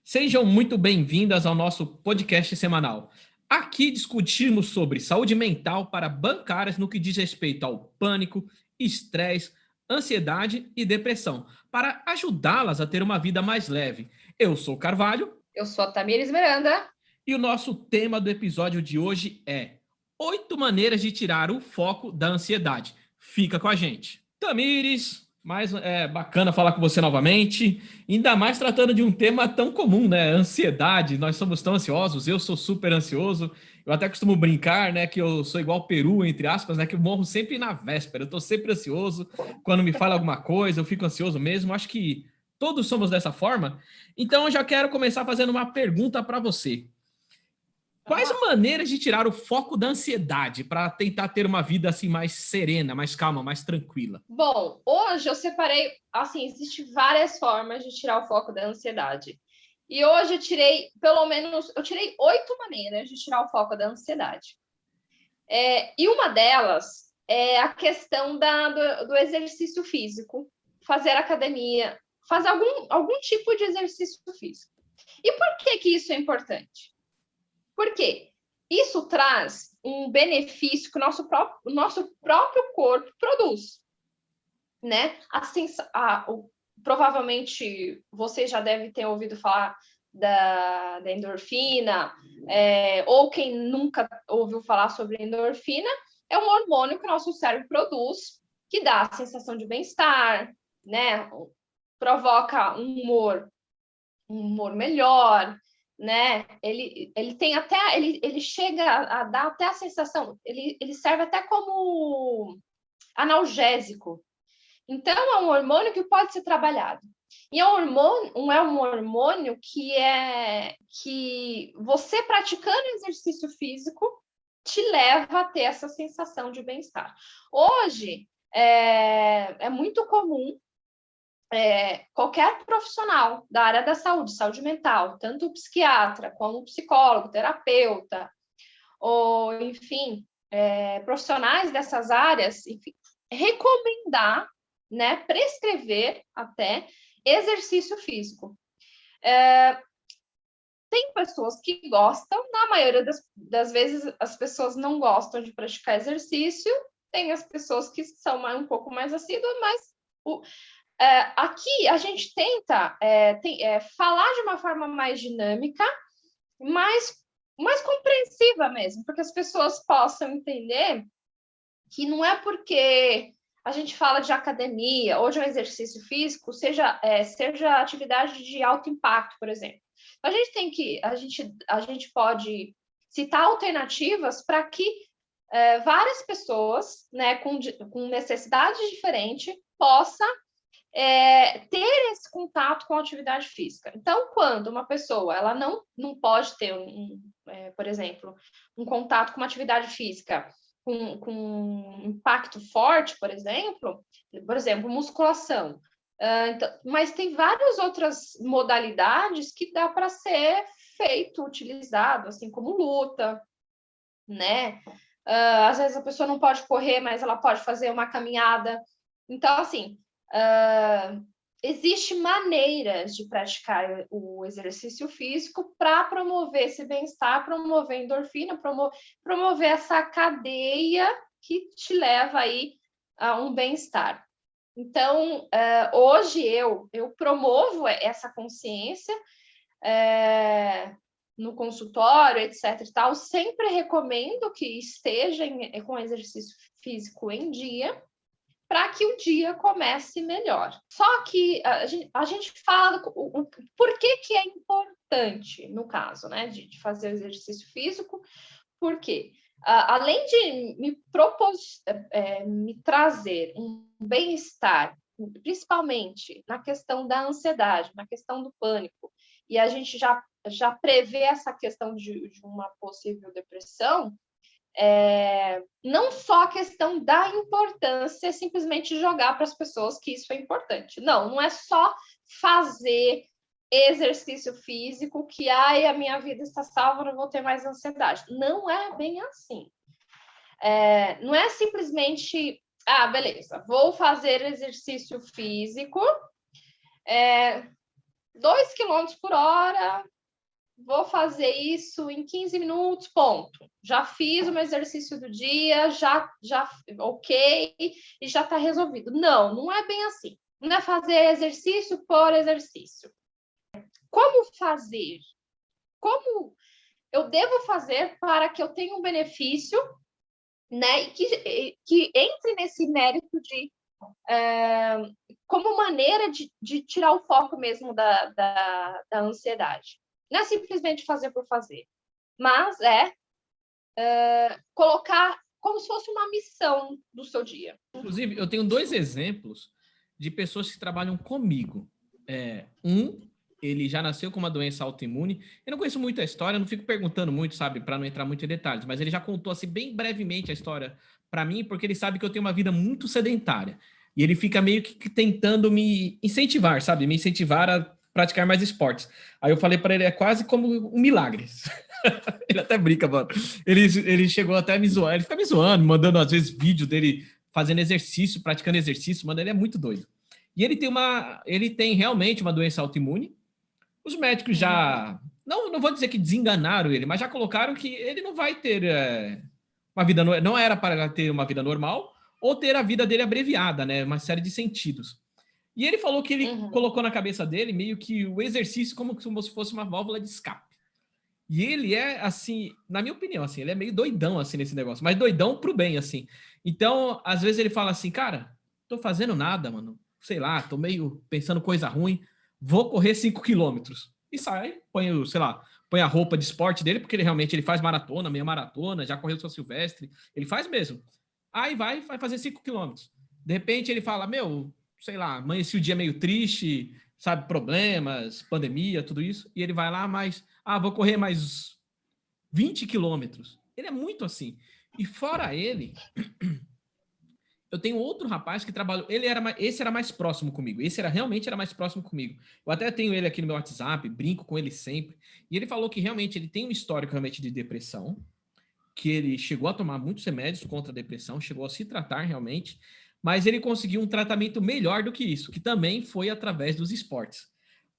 Sejam muito bem-vindas ao nosso podcast semanal. Aqui discutimos sobre saúde mental para bancárias no que diz respeito ao pânico, estresse, ansiedade e depressão, para ajudá-las a ter uma vida mais leve. Eu sou Carvalho. Eu sou a Tamires Miranda. E o nosso tema do episódio de hoje é 8 maneiras de tirar o foco da ansiedade. Fica com a gente. Tamires, bacana falar com você novamente, ainda mais tratando de um tema tão comum, né? Ansiedade. Nós somos tão ansiosos, eu sou super ansioso. Eu até costumo brincar, né, que eu sou igual peru, entre aspas, né, que eu morro sempre na véspera. Eu tô sempre ansioso. Quando me fala alguma coisa, eu fico ansioso mesmo. Acho que todos somos dessa forma. Então eu já quero começar fazendo uma pergunta para você. Quais maneiras de tirar o foco da ansiedade para tentar ter uma vida assim mais serena, mais calma, mais tranquila? Bom, hoje eu separei, assim, existem várias formas de tirar o foco da ansiedade. E hoje eu tirei, eu tirei 8 maneiras de tirar o foco da ansiedade. E uma delas é a questão do exercício físico, fazer academia, fazer algum tipo de exercício físico. E por que isso é importante? Porque isso traz um benefício que o nosso próprio corpo produz, né? Assim, provavelmente você já deve ter ouvido falar da endorfina, ou quem nunca ouviu falar sobre endorfina, é um hormônio que o nosso cérebro produz, que dá a sensação de bem-estar, né? Provoca um humor melhor, né? Ele tem até, ele chega a dar até a sensação, ele serve até como analgésico. Então, é um hormônio que pode ser trabalhado. E é um hormônio que você praticando exercício físico te leva a ter essa sensação de bem-estar. Hoje, é muito comum qualquer profissional da área da saúde mental, tanto o psiquiatra como o psicólogo, terapeuta, ou, enfim, profissionais dessas áreas, enfim, recomendar, né, prescrever até exercício físico. Tem pessoas que gostam, na maioria das vezes as pessoas não gostam de praticar exercício, tem as pessoas que são um pouco mais assíduas, mas aqui a gente tenta falar de uma forma mais dinâmica, mais compreensiva mesmo, porque as pessoas possam entender que não é porque a gente fala de academia ou de um exercício físico, seja atividade de alto impacto, por exemplo. A gente pode citar alternativas para que várias pessoas, né, com necessidades diferentes possam ter esse contato com a atividade física. Então, quando uma pessoa ela não pode ter, por exemplo, um contato com uma atividade física com um impacto forte, por exemplo, musculação. Então, mas tem várias outras modalidades que dá para ser utilizado, assim como luta, né? Às vezes a pessoa não pode correr, mas ela pode fazer uma caminhada. Então, assim, existem maneiras de praticar o exercício físico para promover esse bem-estar, promover endorfina, promover essa cadeia que te leva aí a um bem-estar. Então, hoje eu promovo essa consciência no consultório, etc. e tal. Sempre recomendo que esteja com exercício físico em dia, para que o dia comece melhor. Só que a gente fala por que é importante, no caso, né, de fazer o exercício físico, porque além de me trazer um bem-estar, principalmente na questão da ansiedade, na questão do pânico, e a gente já prevê essa questão de uma possível depressão, não só a questão da importância, simplesmente jogar para as pessoas que isso é importante. Não é só fazer exercício físico que a minha vida está salva, não vou ter mais ansiedade. Não é bem assim. Não é simplesmente, beleza, vou fazer exercício físico, 2 km por hora, vou fazer isso em 15 minutos, ponto. Já fiz o meu exercício do dia, já ok, e já está resolvido. Não é bem assim. Não é fazer exercício por exercício. Como fazer? Como eu devo fazer para que eu tenha um benefício, né? E que entre nesse mérito de como maneira de tirar o foco mesmo da ansiedade. Não é simplesmente fazer por fazer, mas colocar como se fosse uma missão do seu dia. Inclusive, eu tenho 2 exemplos de pessoas que trabalham comigo. Ele já nasceu com uma doença autoimune. Eu não conheço muito a história, não fico perguntando muito, sabe, para não entrar muito em detalhes, mas ele já contou assim bem brevemente a história para mim, porque ele sabe que eu tenho uma vida muito sedentária. E ele fica meio que tentando me incentivar, sabe, me incentivar a praticar mais esportes. Aí eu falei para ele, é quase como um milagre. Ele até brinca, mano. Ele chegou até a me zoar, ele fica me zoando, mandando às vezes vídeo dele fazendo exercício, praticando exercício, mano, ele é muito doido. E ele tem realmente uma doença autoimune. Os médicos já, não vou dizer que desenganaram ele, mas já colocaram que ele não vai ter uma vida, não era para ter uma vida normal, ou ter a vida dele abreviada, né? Uma série de sentidos. E ele falou que ele colocou na cabeça dele meio que o exercício como se fosse uma válvula de escape. E ele é, assim, na minha opinião, assim, ele é meio doidão, assim, nesse negócio. Mas doidão pro bem, assim. Então, às vezes ele fala assim, cara, tô fazendo nada, mano. Sei lá, tô meio pensando coisa ruim. Vou correr 5 quilômetros. E sai, sei lá, põe a roupa de esporte dele, porque ele faz maratona, meia maratona, já correu São Silvestre. Ele faz mesmo. Aí vai fazer 5 quilômetros. De repente ele fala, meu, sei lá, amanheci o dia meio triste, sabe, problemas, pandemia, tudo isso. E ele vai lá, vou correr mais 20 quilômetros. Ele é muito assim. E fora ele, eu tenho outro rapaz que trabalhou. Esse era mais próximo comigo. Realmente era mais próximo comigo. Eu até tenho ele aqui no meu WhatsApp, brinco com ele sempre. E ele falou que realmente ele tem um histórico realmente de depressão, que ele chegou a tomar muitos remédios contra a depressão, chegou a se tratar realmente, mas ele conseguiu um tratamento melhor do que isso, que também foi através dos esportes.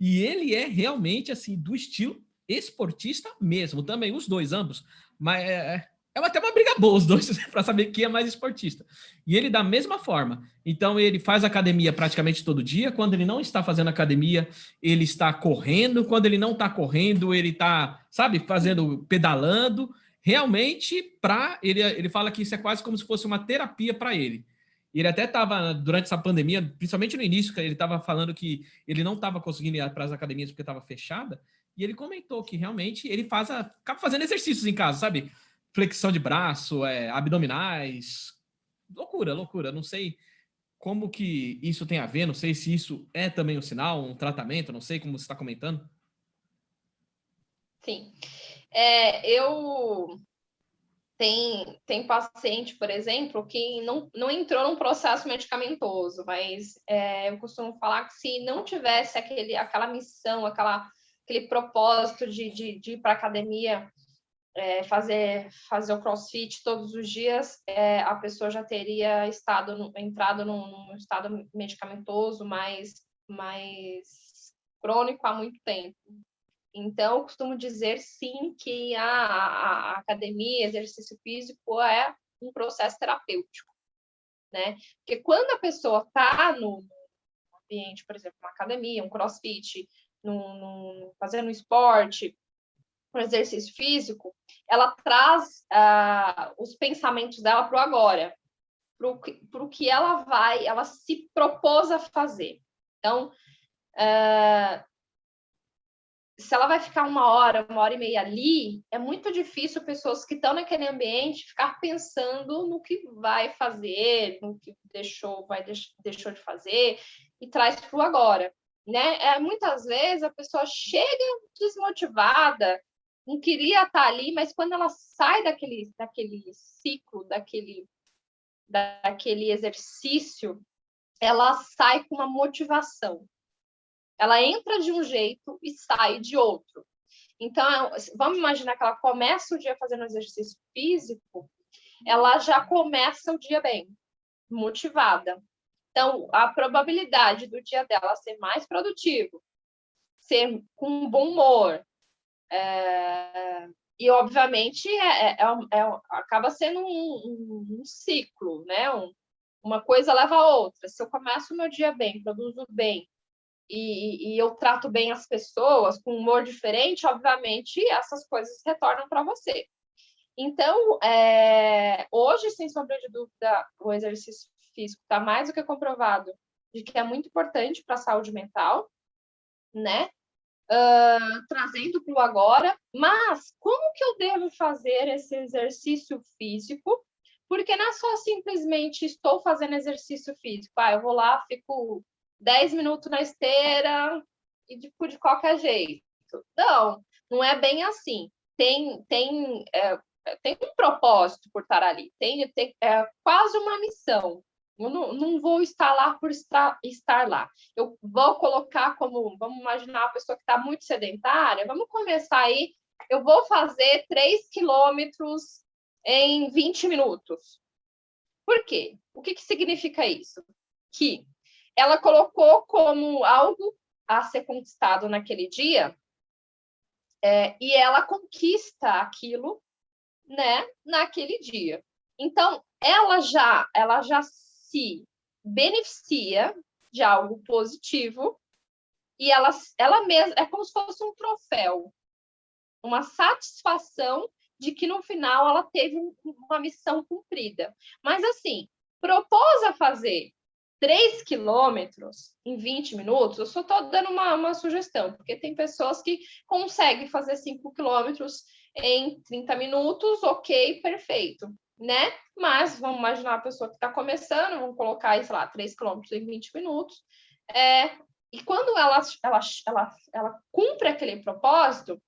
E ele é realmente assim do estilo esportista mesmo, também os dois, ambos, mas até uma briga boa os dois para saber quem é mais esportista. E ele da mesma forma. Então ele faz academia praticamente todo dia. Quando ele não está fazendo academia, ele está correndo. Quando ele não está correndo, ele está, sabe, fazendo pedalando. Realmente, ele fala que isso é quase como se fosse uma terapia para ele. Ele até estava, durante essa pandemia, principalmente no início, ele estava falando que ele não estava conseguindo ir para as academias porque estava fechada, e ele comentou que realmente ele acaba fazendo exercícios em casa, sabe? Flexão de braço, abdominais. Loucura, loucura. Não sei como que isso tem a ver, não sei se isso é também um sinal, um tratamento, não sei como você está comentando. Sim. Eu tem paciente, por exemplo, que não entrou num processo medicamentoso, mas eu costumo falar que se não tivesse aquela missão, aquele propósito de ir para a academia, fazer o crossfit todos os dias, a pessoa já teria entrado num estado medicamentoso mais crônico há muito tempo. Então, eu costumo dizer, sim, que a academia, exercício físico é um processo terapêutico, né? Porque quando a pessoa está no ambiente, por exemplo, uma academia, um crossfit, fazendo um esporte, um exercício físico, ela traz os pensamentos dela para o agora, para o que ela se propôs a fazer. Então, se ela vai ficar 1 hora e meia ali, é muito difícil pessoas que estão naquele ambiente ficar pensando no que vai fazer, no que deixou de fazer, e traz para o agora, né? Muitas vezes a pessoa chega desmotivada, não queria estar ali, mas quando ela sai daquele ciclo, daquele exercício, ela sai com uma motivação. Ela entra de um jeito e sai de outro. Então, vamos imaginar que ela começa o dia fazendo exercício físico, ela já começa o dia bem, motivada. Então, a probabilidade do dia dela ser mais produtivo, ser com um bom humor. E, obviamente, acaba sendo um ciclo, né? Uma coisa leva a outra. Se eu começo o meu dia bem, produzo bem, e eu trato bem as pessoas com um humor diferente, obviamente, essas coisas retornam para você. Então, hoje, sem sombra de dúvida, o exercício físico está mais do que comprovado de que é muito importante para a saúde mental, né? Trazendo para o agora, mas como que eu devo fazer esse exercício físico? Porque não é só simplesmente estou fazendo exercício físico. Eu vou lá, fico 10 minutos na esteira e de qualquer jeito. Não é bem assim. Tem um propósito por estar ali. É quase uma missão. Eu não vou estar lá por estar lá. Eu vou colocar vamos imaginar uma pessoa que está muito sedentária, vamos começar aí, eu vou fazer 3 quilômetros em 20 minutos. Por quê? O que significa isso? Que ela colocou como algo a ser conquistado naquele dia, e ela conquista aquilo, né, naquele dia. Então, ela já se beneficia de algo positivo e ela mesma é como se fosse um troféu, uma satisfação de que no final ela teve uma missão cumprida. Mas assim, propôs a fazer 3 quilômetros em 20 minutos, eu só estou dando uma sugestão, porque tem pessoas que conseguem fazer 5 quilômetros em 30 minutos, ok, perfeito, né? Mas vamos imaginar a pessoa que está começando, vamos colocar aí, sei lá, 3 quilômetros em 20 minutos, e quando ela cumpre aquele propósito,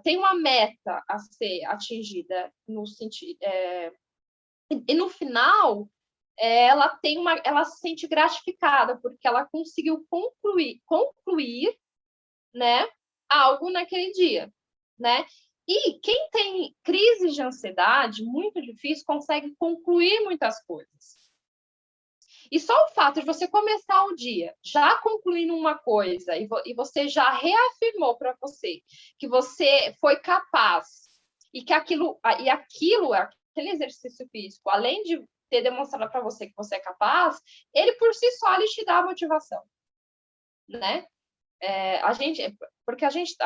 tem uma meta a ser atingida no sentido, e no final ela se sente gratificada porque ela conseguiu concluir, né, algo naquele dia, né? E quem tem crise de ansiedade muito difícil consegue concluir muitas coisas. E só o fato de você começar o dia já concluindo uma coisa e você já reafirmou para você que você foi capaz e que aquele exercício físico, além de ter demonstrado para você que você é capaz, ele por si só ele te dá motivação, né? Porque a gente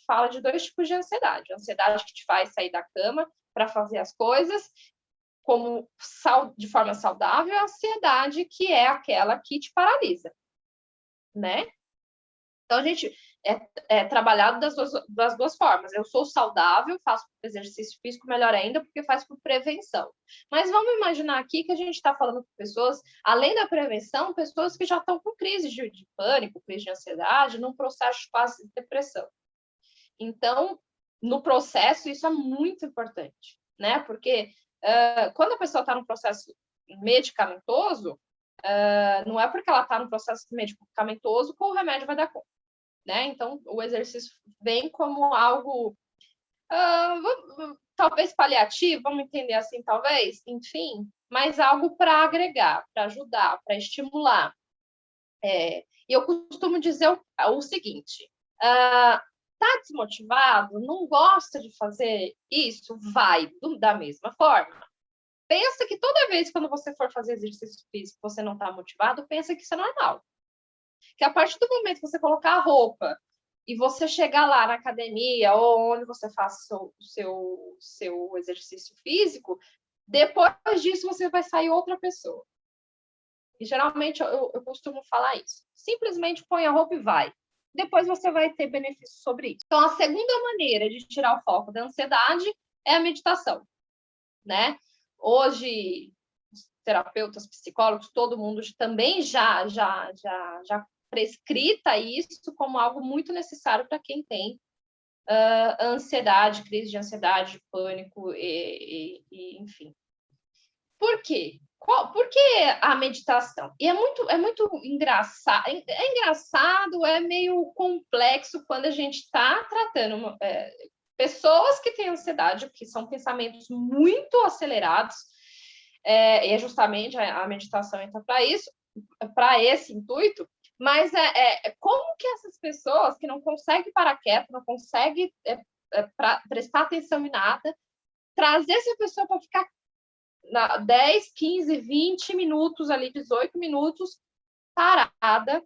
fala de 2 tipos de ansiedade: a ansiedade que te faz sair da cama para fazer as coisas de forma saudável, a ansiedade que é aquela que te paralisa, né? Então, a gente é trabalhado das duas formas. Eu sou saudável, faço exercício físico, melhor ainda, porque faz por prevenção. Mas vamos imaginar aqui que a gente está falando com pessoas, além da prevenção, pessoas que já estão com crise de pânico, crise de ansiedade, num processo de quase depressão. Então, no processo, isso é muito importante, né? Porque quando a pessoa está no processo medicamentoso, não é porque ela está no processo medicamentoso que o remédio vai dar conta, né? Então, o exercício vem como algo, talvez paliativo, vamos entender assim, talvez, enfim, mas algo para agregar, para ajudar, para estimular. E eu costumo dizer o seguinte: tá desmotivado, não gosta de fazer isso, vai da mesma forma. Pensa que toda vez quando você for fazer exercício físico, você não está motivado, pensa que isso é normal. Que a partir do momento que você colocar a roupa e você chegar lá na academia ou onde você faça o seu exercício físico, depois disso você vai sair outra pessoa. E geralmente eu costumo falar isso. Simplesmente põe a roupa e vai. Depois você vai ter benefícios sobre isso. Então, a segunda maneira de tirar o foco da ansiedade é a meditação, né? Hoje, os terapeutas, psicólogos, todo mundo também já prescrita isso como algo muito necessário para quem tem ansiedade, crise de ansiedade, de pânico, enfim. Por quê? Por que a meditação? E é muito engraçado. É engraçado, é meio complexo quando a gente está tratando pessoas que têm ansiedade, que são pensamentos muito acelerados, e é justamente a meditação entra para isso, para esse intuito, Mas como que essas pessoas que não conseguem parar quieto, não conseguem prestar atenção em nada, trazer essa pessoa para ficar 10, 15, 20 minutos ali, 18 minutos parada,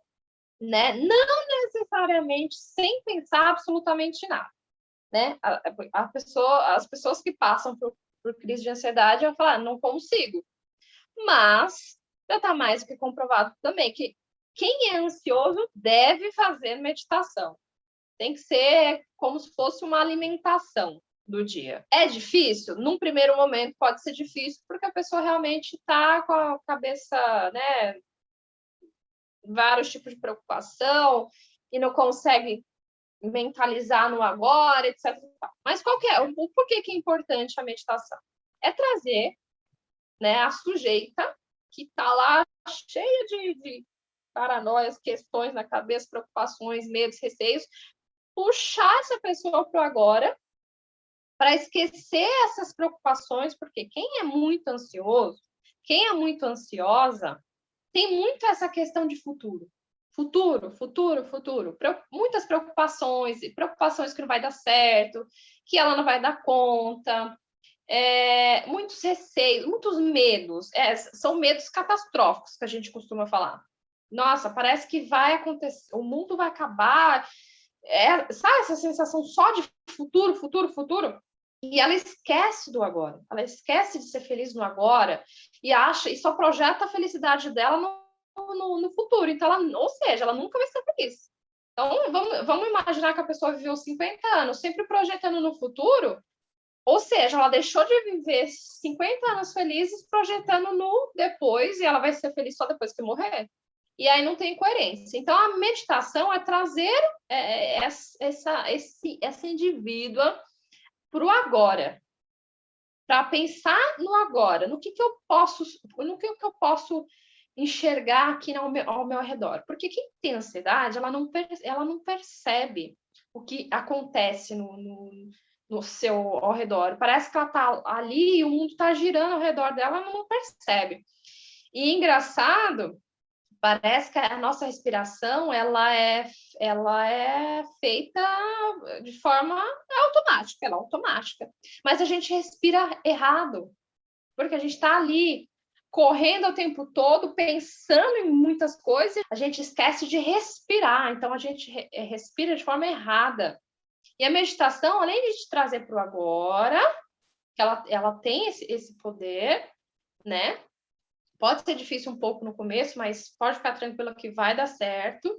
né? Não necessariamente sem pensar absolutamente nada, né? As pessoas que passam por crise de ansiedade vão falar, não consigo. Mas já está mais do que comprovado também que quem é ansioso deve fazer meditação. Tem que ser como se fosse uma alimentação do dia. É difícil? Num primeiro momento pode ser difícil, porque a pessoa realmente está com a cabeça, né, vários tipos de preocupação e não consegue mentalizar no agora, etc. Mas por que é importante a meditação? É trazer, né, a sujeita que está lá cheia de paranoias, questões na cabeça, preocupações, medos, receios, puxar essa pessoa para o agora, para esquecer essas preocupações, porque quem é muito ansioso, quem é muito ansiosa, tem muito essa questão de futuro. Futuro, futuro, futuro. Muitas preocupações, e preocupações que não vai dar certo, que ela não vai dar conta, muitos receios, muitos medos. São medos catastróficos que a gente costuma falar. Nossa, parece que vai acontecer, o mundo vai acabar. Sabe essa sensação só de futuro, futuro, futuro? E ela esquece do agora. Ela esquece de ser feliz no agora e só projeta a felicidade dela no futuro. Então, ou seja, ela nunca vai ser feliz. Então, vamos imaginar que a pessoa viveu 50 anos sempre projetando no futuro, ou seja, ela deixou de viver 50 anos felizes projetando no depois e ela vai ser feliz só depois que morrer. E aí não tem coerência. Então, a meditação é trazer essa indivídua para o agora, para pensar no agora, no que eu posso enxergar aqui ao meu redor. Porque quem tem ansiedade, ela não percebe o que acontece no seu ao redor. Parece que ela está ali e o mundo está girando ao redor dela, ela não percebe. E engraçado, parece que a nossa respiração ela é feita de forma automática, ela é automática. Mas a gente respira errado, porque a gente está ali correndo o tempo todo, pensando em muitas coisas, a gente esquece de respirar, então a gente respira de forma errada. E a meditação, além de te trazer para o agora, que ela tem esse poder, né? Pode ser difícil um pouco no começo, mas pode ficar tranquila que vai dar certo.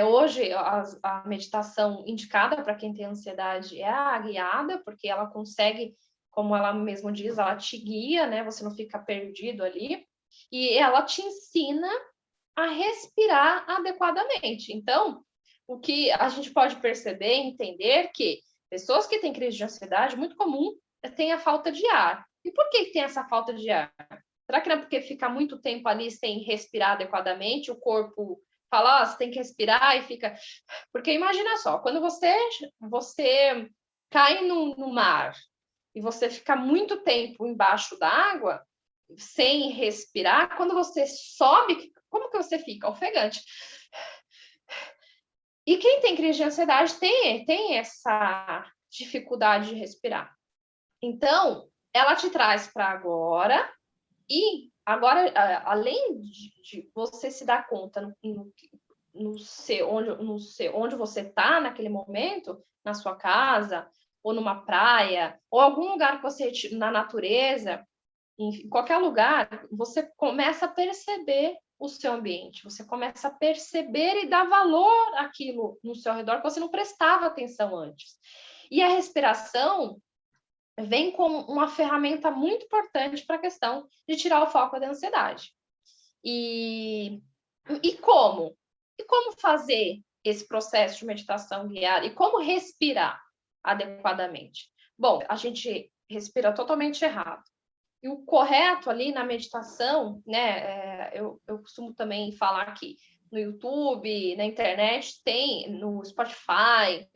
Hoje, a meditação indicada para quem tem ansiedade é a guiada, porque ela consegue, como ela mesmo diz, ela te guia, né? Você não fica perdido ali. E ela te ensina a respirar adequadamente. Então, o que a gente pode perceber e entender que pessoas que têm crise de ansiedade, muito comum, tem a falta de ar. E por que tem essa falta de ar? Será que não é porque fica muito tempo ali sem respirar adequadamente, o corpo fala, você tem que respirar e fica... Porque imagina só, quando você cai no mar e você fica muito tempo embaixo d'água, sem respirar, quando você sobe, como que você fica? Ofegante. E quem tem crise de ansiedade tem essa dificuldade de respirar. Então, ela te traz para agora, e agora, além de você se dar conta onde você está naquele momento, na sua casa, ou numa praia, ou algum lugar que você na natureza, em qualquer lugar, você começa a perceber o seu ambiente, você começa a perceber e dar valor àquilo no seu redor que você não prestava atenção antes. E a respiração vem como uma ferramenta muito importante para a questão de tirar o foco da ansiedade. E como? E como fazer esse processo de meditação guiada? E como respirar adequadamente? Bom, a gente respira totalmente errado. E o correto ali na meditação, né? Eu costumo também falar aqui no YouTube, na internet, no Spotify,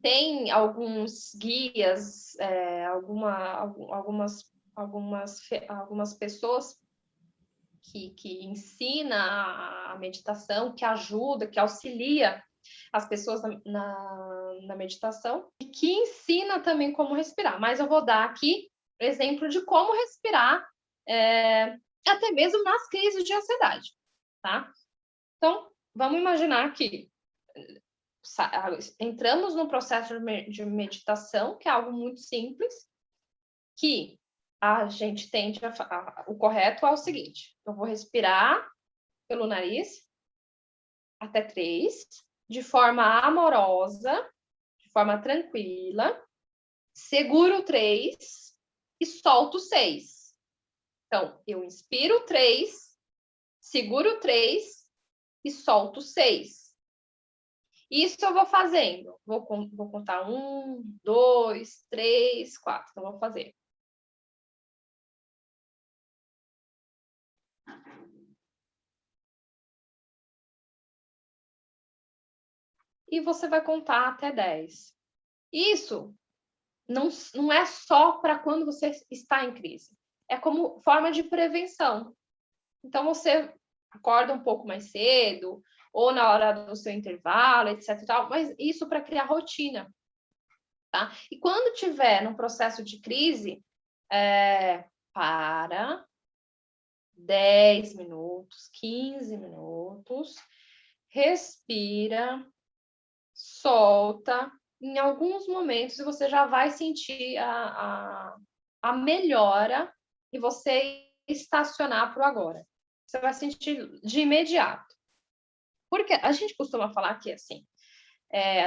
tem alguns guias, algumas pessoas que ensina a meditação, que ajuda, que auxilia as pessoas na meditação e que ensina também como respirar. Mas eu vou dar aqui exemplo de como respirar, até mesmo nas crises de ansiedade, tá? Então, vamos imaginar que entramos no processo de meditação, que é algo muito simples, que a gente tende o correto é o seguinte: eu vou respirar pelo nariz até 3, de forma amorosa, de forma tranquila, seguro 3 e solto 6. Então, eu inspiro 3, seguro 3 e solto 6. Isso eu vou fazendo. Vou contar 1, 2, 3, 4. Então, vou fazer. E você vai contar até 10. Isso não é só para quando você está em crise. É como forma de prevenção. Então, você acorda um pouco mais cedo, ou na hora do seu intervalo, etc. Mas isso para criar rotina. Tá? E quando tiver num processo de crise, para 10 minutos, 15 minutos, respira, solta. Em alguns momentos você já vai sentir a melhora e você estacionar para o agora. Você vai sentir de imediato. Porque a gente costuma falar que assim,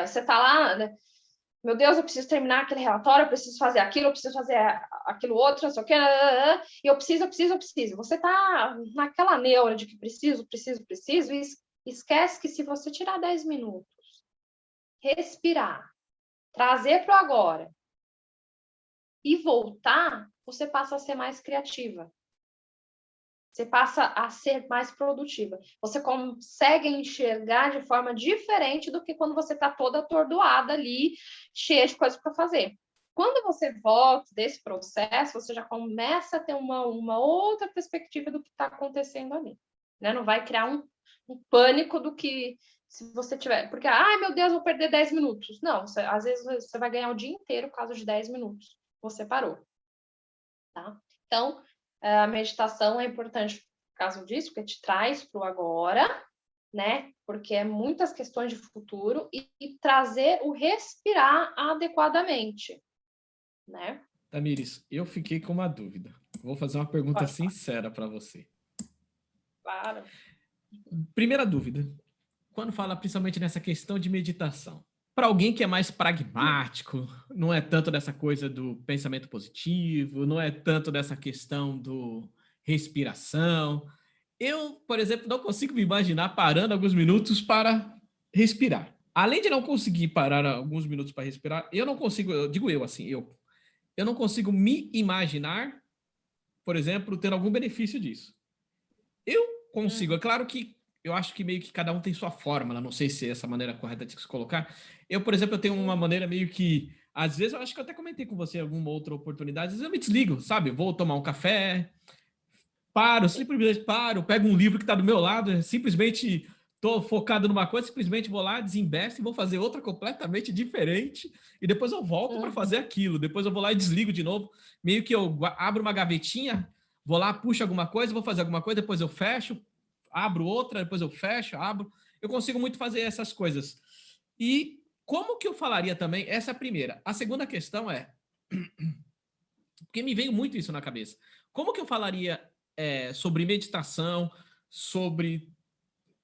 você está lá, né? Meu Deus, eu preciso terminar aquele relatório, eu preciso fazer aquilo, eu preciso fazer aquilo outro, não sei o quê, e eu preciso. Você está naquela neura de que preciso, e esquece que se você tirar 10 minutos, respirar, trazer para o agora e voltar, você passa a ser mais criativa. Você passa a ser mais produtiva. Você consegue enxergar de forma diferente do que quando você está toda atordoada ali, cheia de coisas para fazer. Quando você volta desse processo, você já começa a ter uma outra perspectiva do que está acontecendo ali. Né? Não vai criar um pânico do que se você tiver... Porque, meu Deus, vou perder 10 minutos. Não, às vezes você vai ganhar o dia inteiro por causa de 10 minutos. Você parou. Tá? Então, a meditação é importante por causa disso, porque te traz para o agora, né? Porque é muitas questões de futuro e trazer o respirar adequadamente, né? Tamires, eu fiquei com uma dúvida. Vou fazer uma pergunta sincera para você. Claro. Primeira dúvida. Quando fala principalmente nessa questão de meditação, para alguém que é mais pragmático, não é tanto dessa coisa do pensamento positivo, não é tanto dessa questão do respiração. Eu, por exemplo, não consigo me imaginar parando alguns minutos para respirar. Além de não conseguir parar alguns minutos para respirar, eu não consigo, eu não consigo me imaginar, por exemplo, tendo algum benefício disso. Eu consigo, é claro que eu acho que meio que cada um tem sua fórmula, não sei se é essa maneira correta de se colocar. Eu, por exemplo, eu tenho uma maneira meio que, às vezes, eu acho que eu até comentei com você em alguma outra oportunidade, às vezes eu me desligo, sabe? Vou tomar um café, simplesmente paro, pego um livro que está do meu lado, simplesmente estou focado numa coisa, simplesmente vou lá, desinvesto e vou fazer outra completamente diferente, e depois eu volto para fazer aquilo, depois eu vou lá e desligo de novo, meio que eu abro uma gavetinha, vou lá, puxo alguma coisa, vou fazer alguma coisa, depois eu fecho, abro outra, depois eu fecho, abro. Eu consigo muito fazer essas coisas. E como que eu falaria também? Essa é a primeira. A segunda questão é... Porque me veio muito isso na cabeça. Como que eu falaria sobre meditação, sobre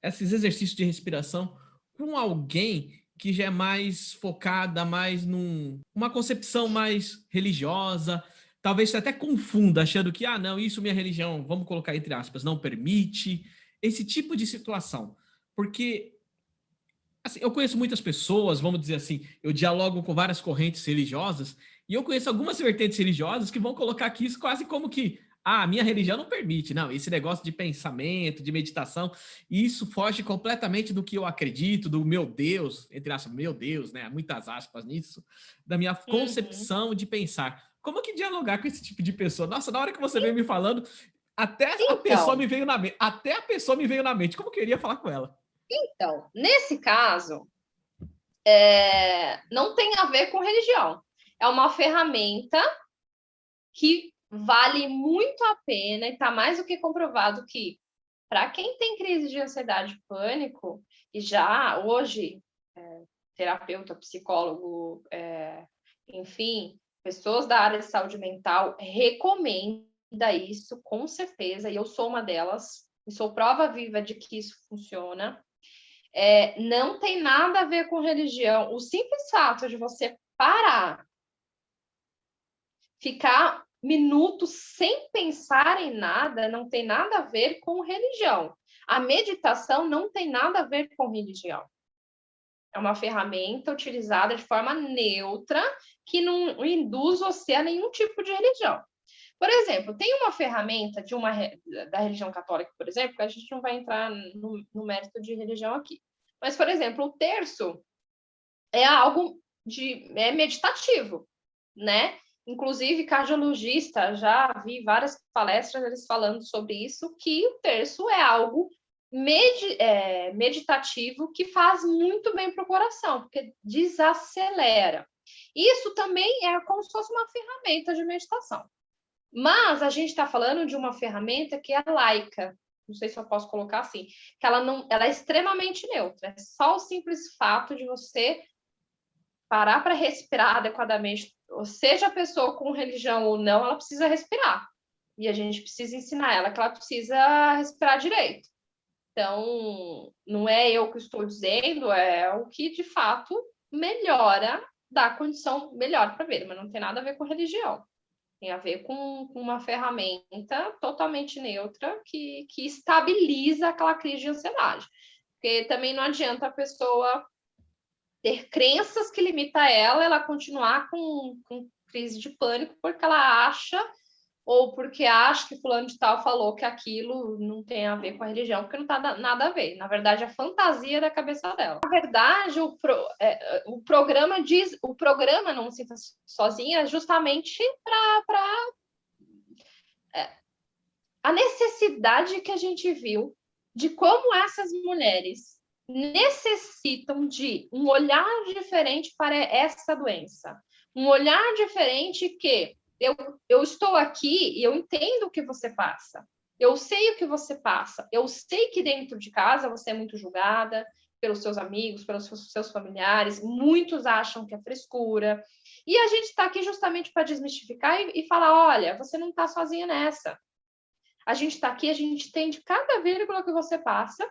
esses exercícios de respiração com alguém que já é mais focada, mais numa concepção mais religiosa, talvez você até confunda, achando que, não, isso minha religião, vamos colocar entre aspas, não permite, esse tipo de situação. Porque assim, eu conheço muitas pessoas, vamos dizer assim, eu dialogo com várias correntes religiosas, e eu conheço algumas vertentes religiosas que vão colocar aqui isso quase como que, a minha religião não permite. Não, esse negócio de pensamento, de meditação, isso foge completamente do que eu acredito, do meu Deus, entre aspas, meu Deus, né? Muitas aspas nisso, da minha concepção de pensar. Como que dialogar com esse tipo de pessoa? Nossa, na hora que você veio me falando, Até a pessoa me veio na mente. Até a pessoa me veio na mente. Como eu queria falar com ela? Então, nesse caso, não tem a ver com religião. É uma ferramenta que vale muito a pena e está mais do que comprovado que, para quem tem crise de ansiedade e pânico, e já hoje, terapeuta, psicólogo, enfim, pessoas da área de saúde mental recomenda isso, com certeza, e eu sou uma delas, e sou prova viva de que isso funciona. Não tem nada a ver com religião. O simples fato de você parar, ficar minutos sem pensar em nada, não tem nada a ver com religião. A meditação não tem nada a ver com religião. É uma ferramenta utilizada de forma neutra que não induz você a nenhum tipo de religião. Por exemplo, tem uma ferramenta da religião católica, por exemplo, que a gente não vai entrar no mérito de religião aqui. Mas, por exemplo, o terço é algo meditativo, né? Inclusive, cardiologista, já vi várias palestras eles falando sobre isso, que o terço é algo meditativo que faz muito bem para o coração, porque desacelera. Isso também é como se fosse uma ferramenta de meditação. Mas a gente está falando de uma ferramenta que é laica, não sei se eu posso colocar assim, que ela é extremamente neutra. É só o simples fato de você parar para respirar adequadamente, ou seja a pessoa com religião ou não, ela precisa respirar. E a gente precisa ensinar ela que ela precisa respirar direito. Então, não é eu que estou dizendo, é o que de fato melhora, dá condição melhor para ver, mas não tem nada a ver com religião. Tem a ver com uma ferramenta totalmente neutra que estabiliza aquela crise de ansiedade. Porque também não adianta a pessoa ter crenças que limitam ela continuar com crise de pânico porque ela acha ou porque acha que fulano de tal falou que aquilo não tem a ver com a religião, porque não tá nada a ver. Na verdade, é fantasia da cabeça dela. Na verdade, o programa Não Sinta Sozinha justamente para a necessidade que a gente viu de como essas mulheres necessitam de um olhar diferente para essa doença. Um olhar diferente que eu estou aqui e eu entendo o que você passa. Eu sei o que você passa. Eu sei que dentro de casa você é muito julgada pelos seus amigos, pelos seus familiares. Muitos acham que é frescura. E a gente está aqui justamente para desmistificar e falar, olha, você não está sozinha nessa. A gente está aqui, a gente entende cada vírgula que você passa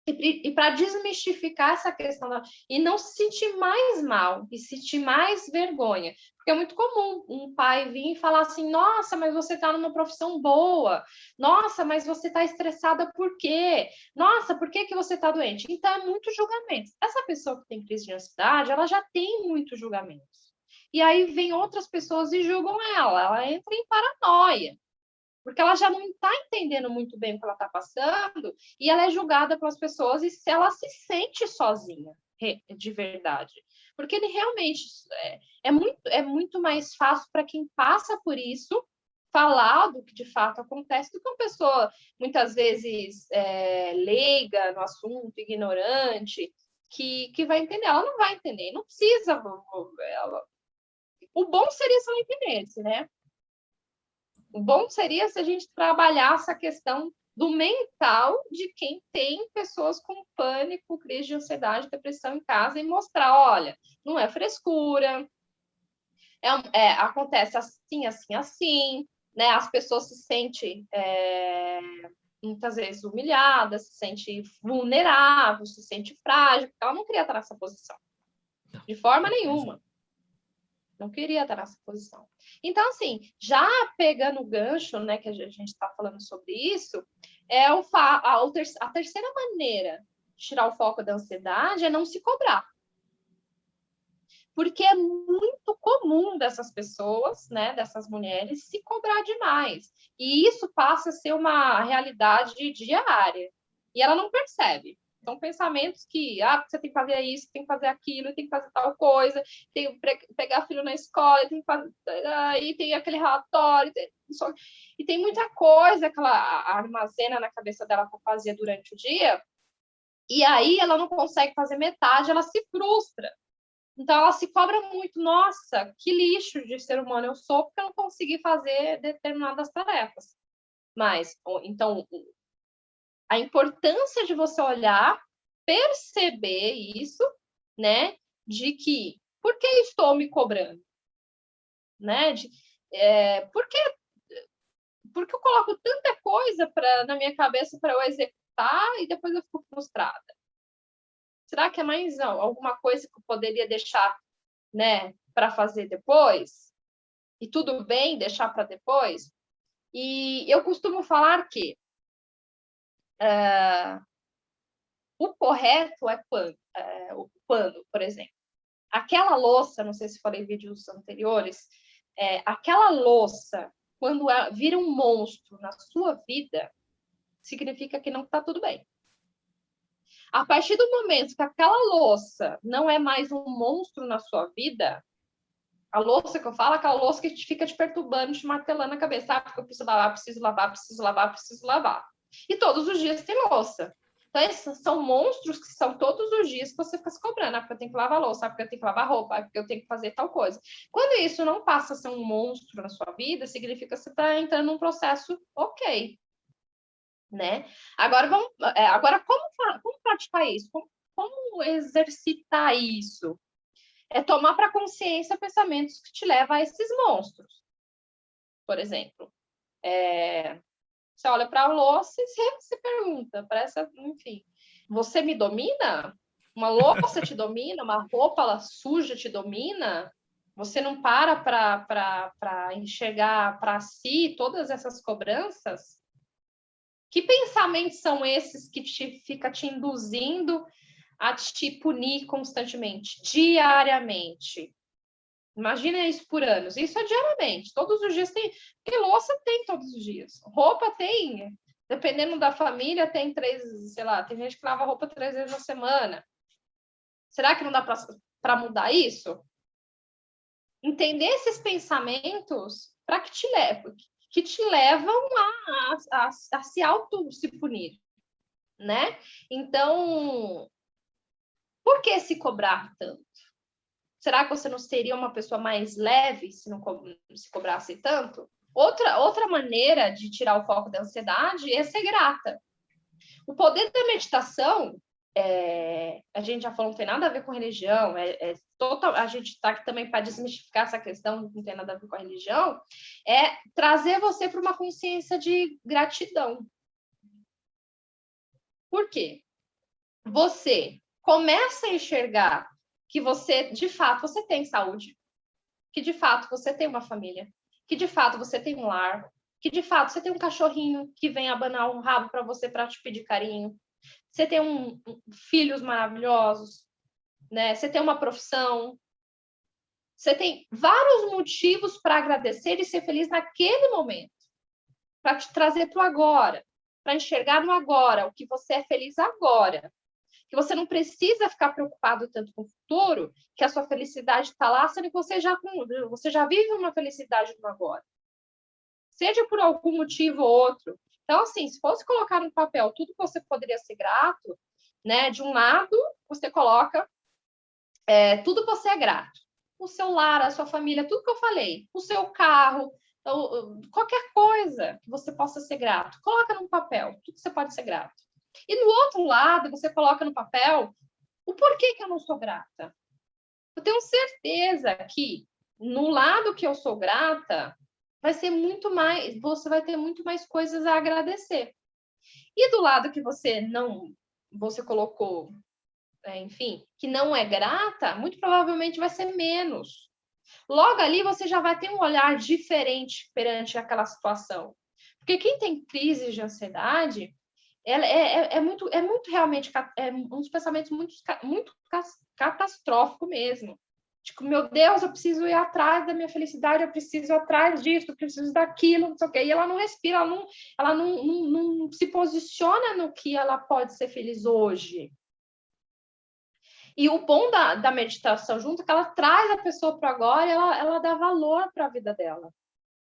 e para desmistificar essa questão e não se sentir mais mal e sentir mais vergonha. Porque é muito comum um pai vir e falar assim, nossa, mas você está numa profissão boa, nossa, mas você está estressada por quê? Nossa, por que você está doente? Então, é muito julgamento. Essa pessoa que tem crise de ansiedade, ela já tem muitos julgamentos. E aí vem outras pessoas e julgam ela entra em paranoia. Porque ela já não está entendendo muito bem o que ela está passando e ela é julgada pelas pessoas e se ela se sente sozinha, de verdade. Porque ele realmente é muito mais fácil para quem passa por isso falar do que de fato acontece do que uma pessoa, muitas vezes, leiga no assunto, ignorante, que vai entender. Ela não vai entender, não precisa. O bom seria se ela entendesse, né? O bom seria se a gente trabalhasse a questão do mental de quem tem pessoas com pânico, crise de ansiedade, depressão em casa e mostrar, olha, não é frescura, acontece assim, assim, assim, né? As pessoas se sentem muitas vezes humilhadas, se sentem vulneráveis, se sentem frágil, porque ela não queria estar nessa posição, de forma nenhuma. Não queria estar nessa posição. Então, assim, já pegando o gancho, né, que a gente está falando sobre isso, a terceira maneira de tirar o foco da ansiedade é não se cobrar. Porque é muito comum dessas pessoas, né, dessas mulheres, se cobrar demais. E isso passa a ser uma realidade diária. E ela não percebe. São pensamentos que, você tem que fazer isso, tem que fazer aquilo, tem que fazer tal coisa, tem que pegar filho na escola, tem que fazer, aí tem aquele relatório, e tem muita coisa que ela armazena na cabeça dela para fazer durante o dia, e aí ela não consegue fazer metade, ela se frustra. Então, ela se cobra muito. Nossa, que lixo de ser humano eu sou porque eu não consegui fazer determinadas tarefas. Mas, então, a importância de você olhar, perceber isso, né? De que, por que estou me cobrando? Né? Porque eu coloco tanta coisa na minha cabeça para eu executar e depois eu fico frustrada. Será que é mais alguma coisa que eu poderia deixar, né, para fazer depois? E tudo bem deixar para depois? E eu costumo falar que o correto é quando, por exemplo, aquela louça, não sei se falei em vídeos anteriores, aquela louça, quando vira um monstro na sua vida, significa que não está tudo bem. A partir do momento que aquela louça não é mais um monstro na sua vida, a louça que eu falo é aquela louça que fica te perturbando, te martelando a cabeça. Porque eu preciso lavar, preciso lavar, preciso lavar, preciso lavar. E todos os dias tem louça. Então, esses são monstros que são todos os dias que você fica se cobrando. Porque eu tenho que lavar louça, porque eu tenho que lavar roupa, porque eu tenho que fazer tal coisa. Quando isso não passa a ser um monstro na sua vida, significa que você está entrando num processo ok. Né? Agora, como praticar isso? Como exercitar isso? É tomar para consciência pensamentos que te levam a esses monstros. Por exemplo, você olha para a louça e você se pergunta, enfim, você me domina? Uma louça te domina? Uma roupa suja te domina? Você não para enxergar para si todas essas cobranças? Que pensamentos são esses que fica te induzindo a te punir constantemente, diariamente? Imagina isso por anos. Isso é diariamente. Todos os dias tem. Porque louça tem todos os dias. Roupa tem. Dependendo da família, tem 3, sei lá, tem gente que lava roupa 3 vezes na semana. Será que não dá para mudar isso? Entender esses pensamentos para que te levam a se se punir, né? Então, por que se cobrar tanto? Será que você não seria uma pessoa mais leve se não se cobrasse tanto? Outra maneira de tirar o foco da ansiedade é ser grata. O poder da meditação, a gente já falou, não tem nada a ver com religião, a gente está aqui também para desmistificar essa questão, não tem nada a ver com a religião, é trazer você para uma consciência de gratidão. Por quê? Você começa a enxergar que você, de fato, você tem saúde, que de fato você tem uma família, que de fato você tem um lar, que de fato você tem um cachorrinho que vem abanar um rabo para você para te pedir carinho, você tem filhos maravilhosos, né? Você tem uma profissão, você tem vários motivos para agradecer e ser feliz naquele momento, para te trazer para o agora, para enxergar no agora, o que você é feliz agora. Que você não precisa ficar preocupado tanto com o futuro, que a sua felicidade está lá, sendo que você já vive uma felicidade no agora. Seja por algum motivo ou outro. Então, assim, se fosse colocar no papel tudo que você poderia ser grato, né? De um lado, você coloca tudo que você é grato. O seu lar, a sua família, tudo que eu falei. O seu carro, qualquer coisa que você possa ser grato. Coloca no papel tudo que você pode ser grato. E no outro lado, você coloca no papel o porquê que eu não sou grata. Eu tenho certeza que no lado que eu sou grata, vai ser muito mais, você vai ter muito mais coisas a agradecer. E do lado que você colocou, enfim, que não é grata, muito provavelmente vai ser menos. Logo ali, você já vai ter um olhar diferente perante aquela situação. Porque quem tem crise de ansiedade, ela é muito realmente uns pensamentos muito catastrófico mesmo. Tipo, meu Deus, eu preciso ir atrás da minha felicidade, eu preciso ir atrás disso, eu preciso daquilo, não sei o quê. E ela não respira, ela não se posiciona no que ela pode ser feliz hoje. E o bom da meditação junto é que ela traz a pessoa para agora, ela dá valor para a vida dela.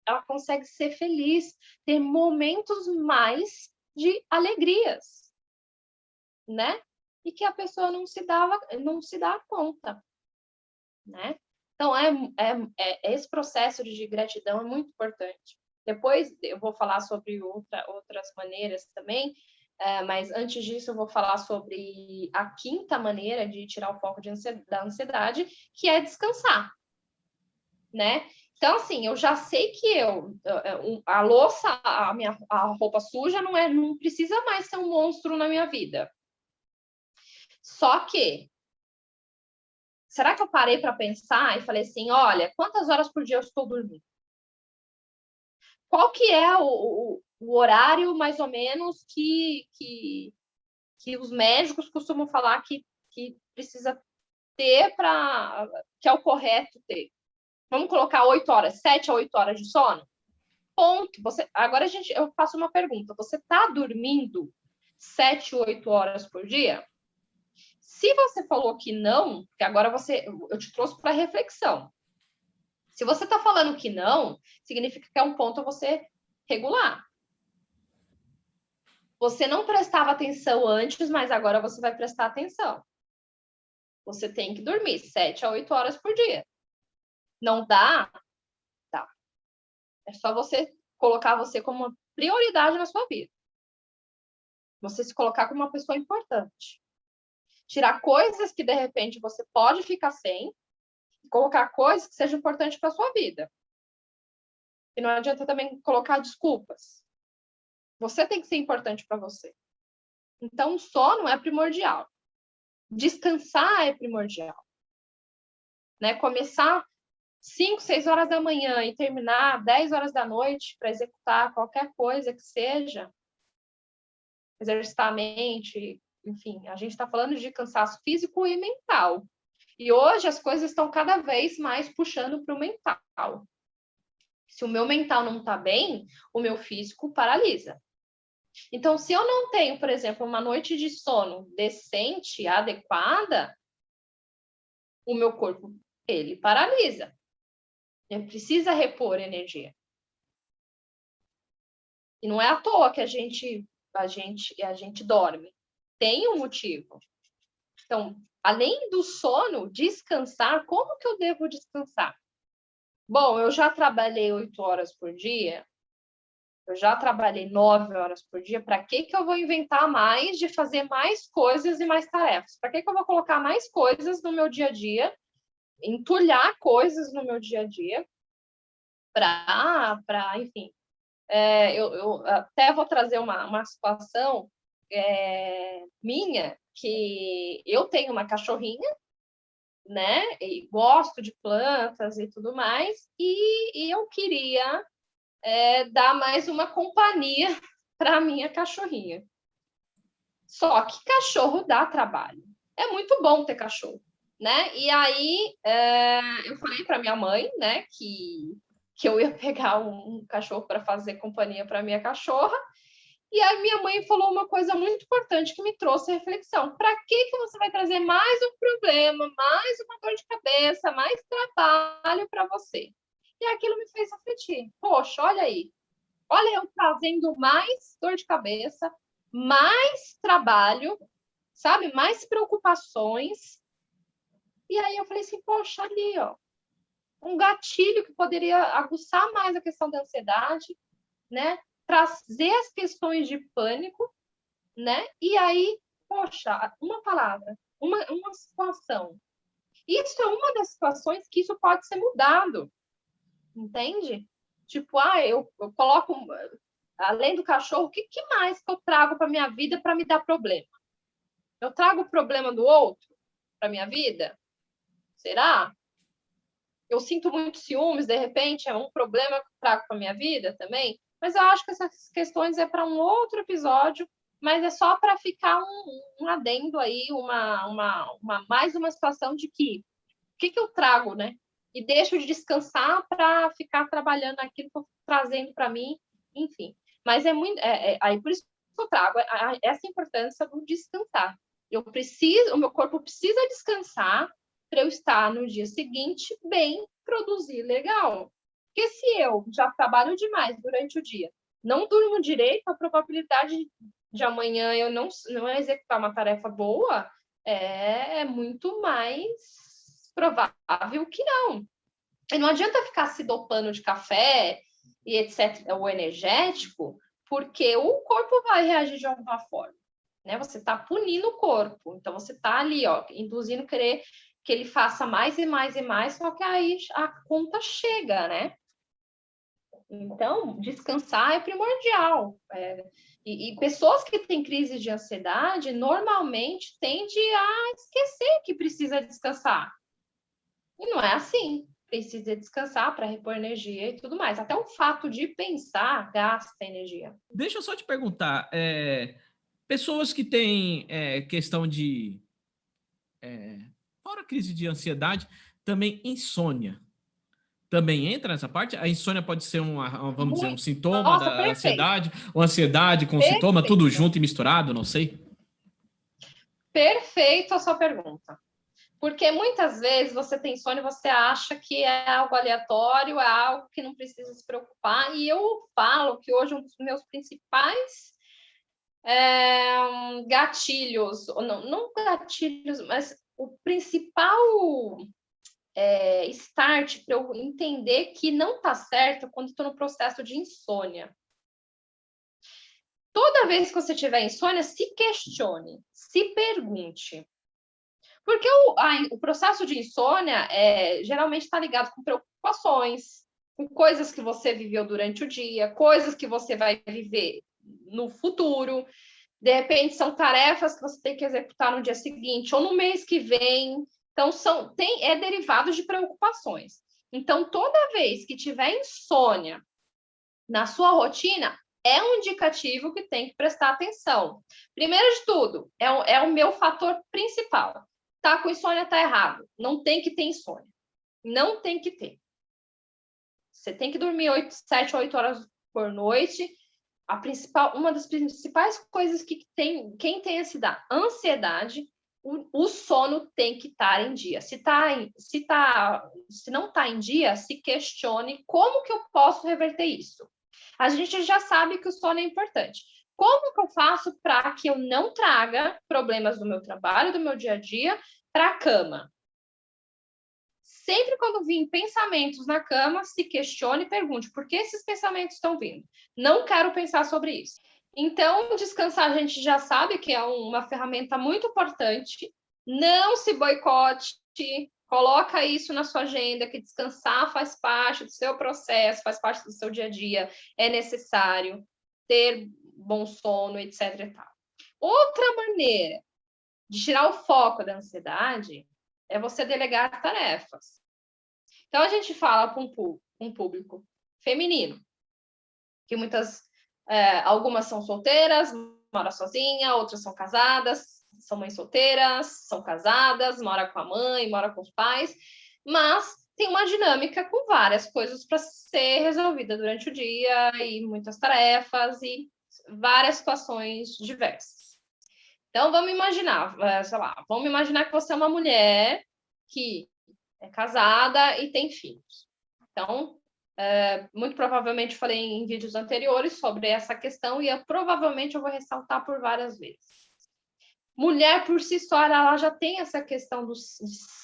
Ela consegue ser feliz, ter momentos mais de alegrias, né? E que a pessoa não se dá conta, né? Então, esse processo de gratidão é muito importante. Depois eu vou falar sobre outras maneiras também, mas antes disso eu vou falar sobre a quinta maneira de tirar o foco da ansiedade, que é descansar, né? Então, assim, eu já sei que a louça, a roupa suja não precisa mais ser um monstro na minha vida. Só que, será que eu parei para pensar e falei assim, olha, quantas horas por dia eu estou dormindo? Qual que é o horário, mais ou menos, que os médicos costumam falar que precisa ter que é o correto ter? Vamos colocar 8 horas, 7 a 8 horas de sono? Ponto. Agora eu faço uma pergunta. Você está dormindo 7, 8 horas por dia? Se você falou que não, porque agora eu te trouxe para reflexão. Se você está falando que não, significa que é um ponto a você regular. Você não prestava atenção antes, mas agora você vai prestar atenção. Você tem que dormir 7 a 8 horas por dia. Não dá? Tá. É só você colocar você como uma prioridade na sua vida. Você se colocar como uma pessoa importante. Tirar coisas que, de repente, você pode ficar sem e colocar coisas que sejam importantes para a sua vida. E não adianta também colocar desculpas. Você tem que ser importante para você. Então, o sono é primordial. Descansar é primordial. Né? Começar 5, 6 horas da manhã e terminar 10 horas da noite para executar qualquer coisa que seja, exercitar a mente, enfim, a gente está falando de cansaço físico e mental. E hoje as coisas estão cada vez mais puxando para o mental. Se o meu mental não está bem, o meu físico paralisa. Então, se eu não tenho, por exemplo, uma noite de sono decente, adequada, o meu corpo, ele paralisa. Ele precisa repor energia. E não é à toa que a gente dorme. Tem um motivo. Então, além do sono, descansar, como que eu devo descansar? Bom, eu já trabalhei 8 horas por dia, eu já trabalhei 9 horas por dia, para que eu vou inventar mais de fazer mais coisas e mais tarefas? Para que eu vou colocar mais coisas no meu dia a dia, entulhar coisas no meu dia a dia, enfim. Eu até vou trazer uma situação minha, que eu tenho uma cachorrinha, né? E gosto de plantas e tudo mais, e eu queria dar mais uma companhia para a minha cachorrinha. Só que cachorro dá trabalho. É muito bom ter cachorro, né? E aí eu falei para minha mãe, né, que eu ia pegar um cachorro para fazer companhia para minha cachorra. E a minha mãe falou uma coisa muito importante que me trouxe a reflexão. Para que você vai trazer mais um problema, mais uma dor de cabeça, mais trabalho para você? E aquilo me fez refletir. Poxa, olha aí. Olha eu trazendo mais dor de cabeça, mais trabalho, sabe? Mais preocupações. E aí eu falei assim, poxa, ali, ó. Um gatilho que poderia aguçar mais a questão da ansiedade, né? Trazer as questões de pânico, né? E aí, poxa, uma palavra, uma situação. Isso é uma das situações que isso pode ser mudado, entende? Tipo, eu coloco, além do cachorro, o que mais que eu trago para minha vida para me dar problema? Eu trago o problema do outro para minha vida? Será? Eu sinto muito ciúmes, de repente, é um problema que eu trago para minha vida também? Mas eu acho que essas questões é para um outro episódio, mas é só para ficar um adendo aí, mais uma situação de que o que eu trago, né? E deixo de descansar para ficar trabalhando aquilo que eu estou trazendo para mim, enfim. Mas é muito. Aí por isso que eu trago essa importância do descansar, O meu corpo precisa descansar para eu estar no dia seguinte bem, produzir legal. Porque se eu já trabalho demais durante o dia, não durmo direito, a probabilidade de amanhã eu não executar uma tarefa boa é muito mais provável que não. E não adianta ficar se dopando de café e etc., o energético, porque o corpo vai reagir de alguma forma. Né? Você está punindo o corpo. Então, você está ali, ó, induzindo querer que ele faça mais e mais e mais, só que aí a conta chega, né? Então, descansar é primordial. E pessoas que têm crise de ansiedade, normalmente tendem a esquecer que precisa descansar. E não é assim. Precisa descansar para repor energia e tudo mais. Até o fato de pensar gasta energia. Deixa eu só te perguntar, pessoas que têm questão de, fora crise de ansiedade, também insônia, também entra nessa parte? A insônia pode ser vamos dizer, um Muito. sintoma Nossa, da perfeito. ansiedade, ou ansiedade com sintoma, tudo Perfeito. junto e misturado, não sei. Perfeito a sua pergunta. Porque muitas vezes você tem insônia e você acha que é algo aleatório, é algo que não precisa se preocupar. E eu falo que hoje um dos meus principais gatilhos, não gatilhos, mas o principal start para eu entender que não está certo quando estou no processo de insônia. Toda vez que você tiver insônia, se questione, se pergunte. Porque o processo de insônia geralmente está ligado com preocupações, com coisas que você viveu durante o dia, coisas que você vai viver no futuro. De repente, são tarefas que você tem que executar no dia seguinte ou no mês que vem. Então, é derivado de preocupações. Então, toda vez que tiver insônia na sua rotina, é um indicativo que tem que prestar atenção. Primeiro de tudo, é o meu fator principal. Tá com insônia, tá errado. Não tem que ter insônia. Não tem que ter. Você tem que dormir 7, 8 horas por noite. Uma das principais coisas que quem tem ansiedade, o sono tem que estar em dia. Se não está em dia, se questione como que eu posso reverter isso. A gente já sabe que o sono é importante. Como que eu faço para que eu não traga problemas do meu trabalho, do meu dia a dia, para a cama? Sempre quando vir pensamentos na cama, se questione e pergunte por que esses pensamentos estão vindo. Não quero pensar sobre isso. Então, descansar a gente já sabe que é uma ferramenta muito importante. Não se boicote, coloca isso na sua agenda, que descansar faz parte do seu processo, faz parte do seu dia a dia, é necessário ter bom sono, etc. E tal. Outra maneira de tirar o foco da ansiedade é você delegar tarefas. Então, a gente fala para um público feminino, que algumas são solteiras, moram sozinha, outras são casadas, são mães solteiras, são casadas, mora com a mãe, mora com os pais, mas tem uma dinâmica com várias coisas para ser resolvida durante o dia e muitas tarefas e várias situações diversas. Então, vamos imaginar que você é uma mulher que é casada e tem filhos. Então, muito provavelmente falei em vídeos anteriores sobre essa questão e provavelmente eu vou ressaltar por várias vezes. Mulher, por si só, ela já tem essa questão de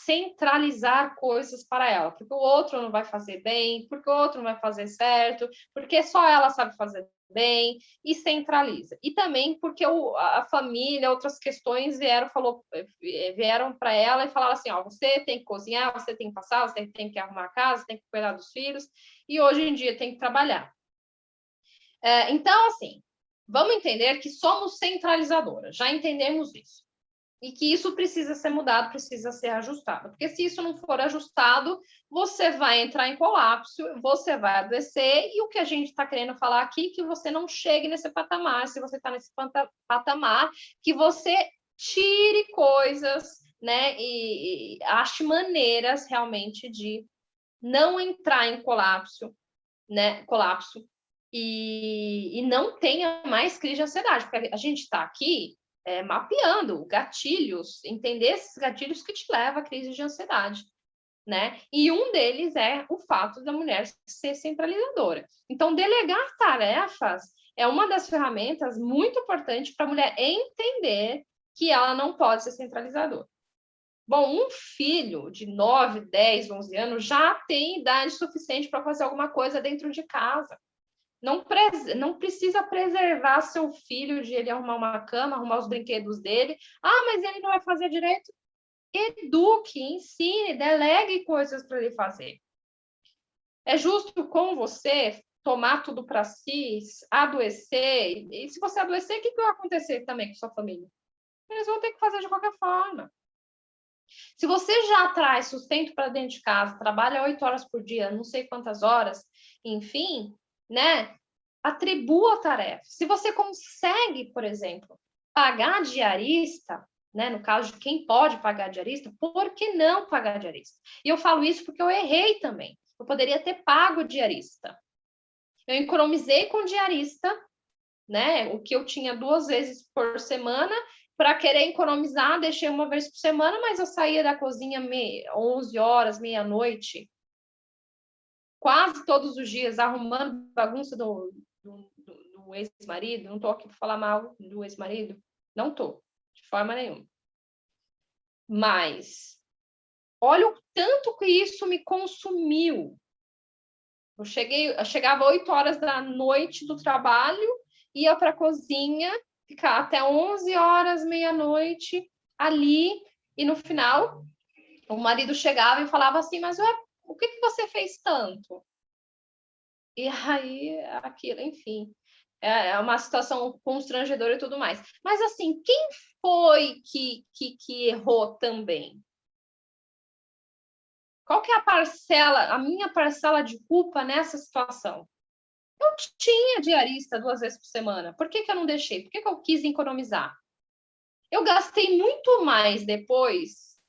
centralizar coisas para ela, porque o outro não vai fazer bem, porque o outro não vai fazer certo, porque só ela sabe fazer bem, e centraliza. E também porque a família, outras questões vieram para ela e falaram assim, ó, você tem que cozinhar, você tem que passar, você tem que arrumar a casa, tem que cuidar dos filhos, e hoje em dia tem que trabalhar. Então, assim, vamos entender que somos centralizadoras, já entendemos isso. E que isso precisa ser mudado, precisa ser ajustado. Porque se isso não for ajustado, você vai entrar em colapso, você vai adoecer, e o que a gente está querendo falar aqui é que você não chegue nesse patamar, se você está nesse patamar, que você tire coisas, né, e ache maneiras realmente de não entrar em colapso, né, e não tenha mais crise de ansiedade, porque a gente está aqui mapeando gatilhos, entender esses gatilhos que te levam à crise de ansiedade, né? E um deles é o fato da mulher ser centralizadora. Então, delegar tarefas é uma das ferramentas muito importantes para a mulher entender que ela não pode ser centralizadora. Bom, um filho de 9, 10, 11 anos já tem idade suficiente para fazer alguma coisa dentro de casa. Não precisa preservar seu filho de ele arrumar uma cama, arrumar os brinquedos dele. Ah, mas ele não vai fazer direito? Eduque, ensine, delegue coisas para ele fazer. É justo com você tomar tudo para si, adoecer. E se você adoecer, o que vai acontecer também com sua família? Eles vão ter que fazer de qualquer forma. Se você já traz sustento para dentro de casa, trabalha 8 horas por dia, não sei quantas horas, enfim, né? Atribua tarefas. Se você consegue, por exemplo, pagar diarista, né? No caso de quem pode pagar diarista, por que não pagar diarista? E eu falo isso porque eu errei também. Eu poderia ter pago diarista. Eu economizei com diarista, né? O que eu tinha 2 vezes por semana, para querer economizar, deixei uma vez por semana, mas eu saía da cozinha 11 horas, meia-noite, quase todos os dias, arrumando bagunça do ex-marido. Não estou aqui para falar mal do ex-marido, não estou, de forma nenhuma. Mas olha o tanto que isso me consumiu. Eu chegava 8 horas da noite do trabalho, ia para a cozinha, ficar até 11 horas, meia-noite ali, e no final o marido chegava e falava assim, mas ué, o que você fez tanto? E aí, aquilo, enfim, é uma situação constrangedora e tudo mais. Mas assim, quem foi que errou também? Qual que é a minha parcela de culpa nessa situação? Eu tinha diarista 2 vezes por semana. Por que eu não deixei? Por que eu quis economizar? Eu gastei muito mais depois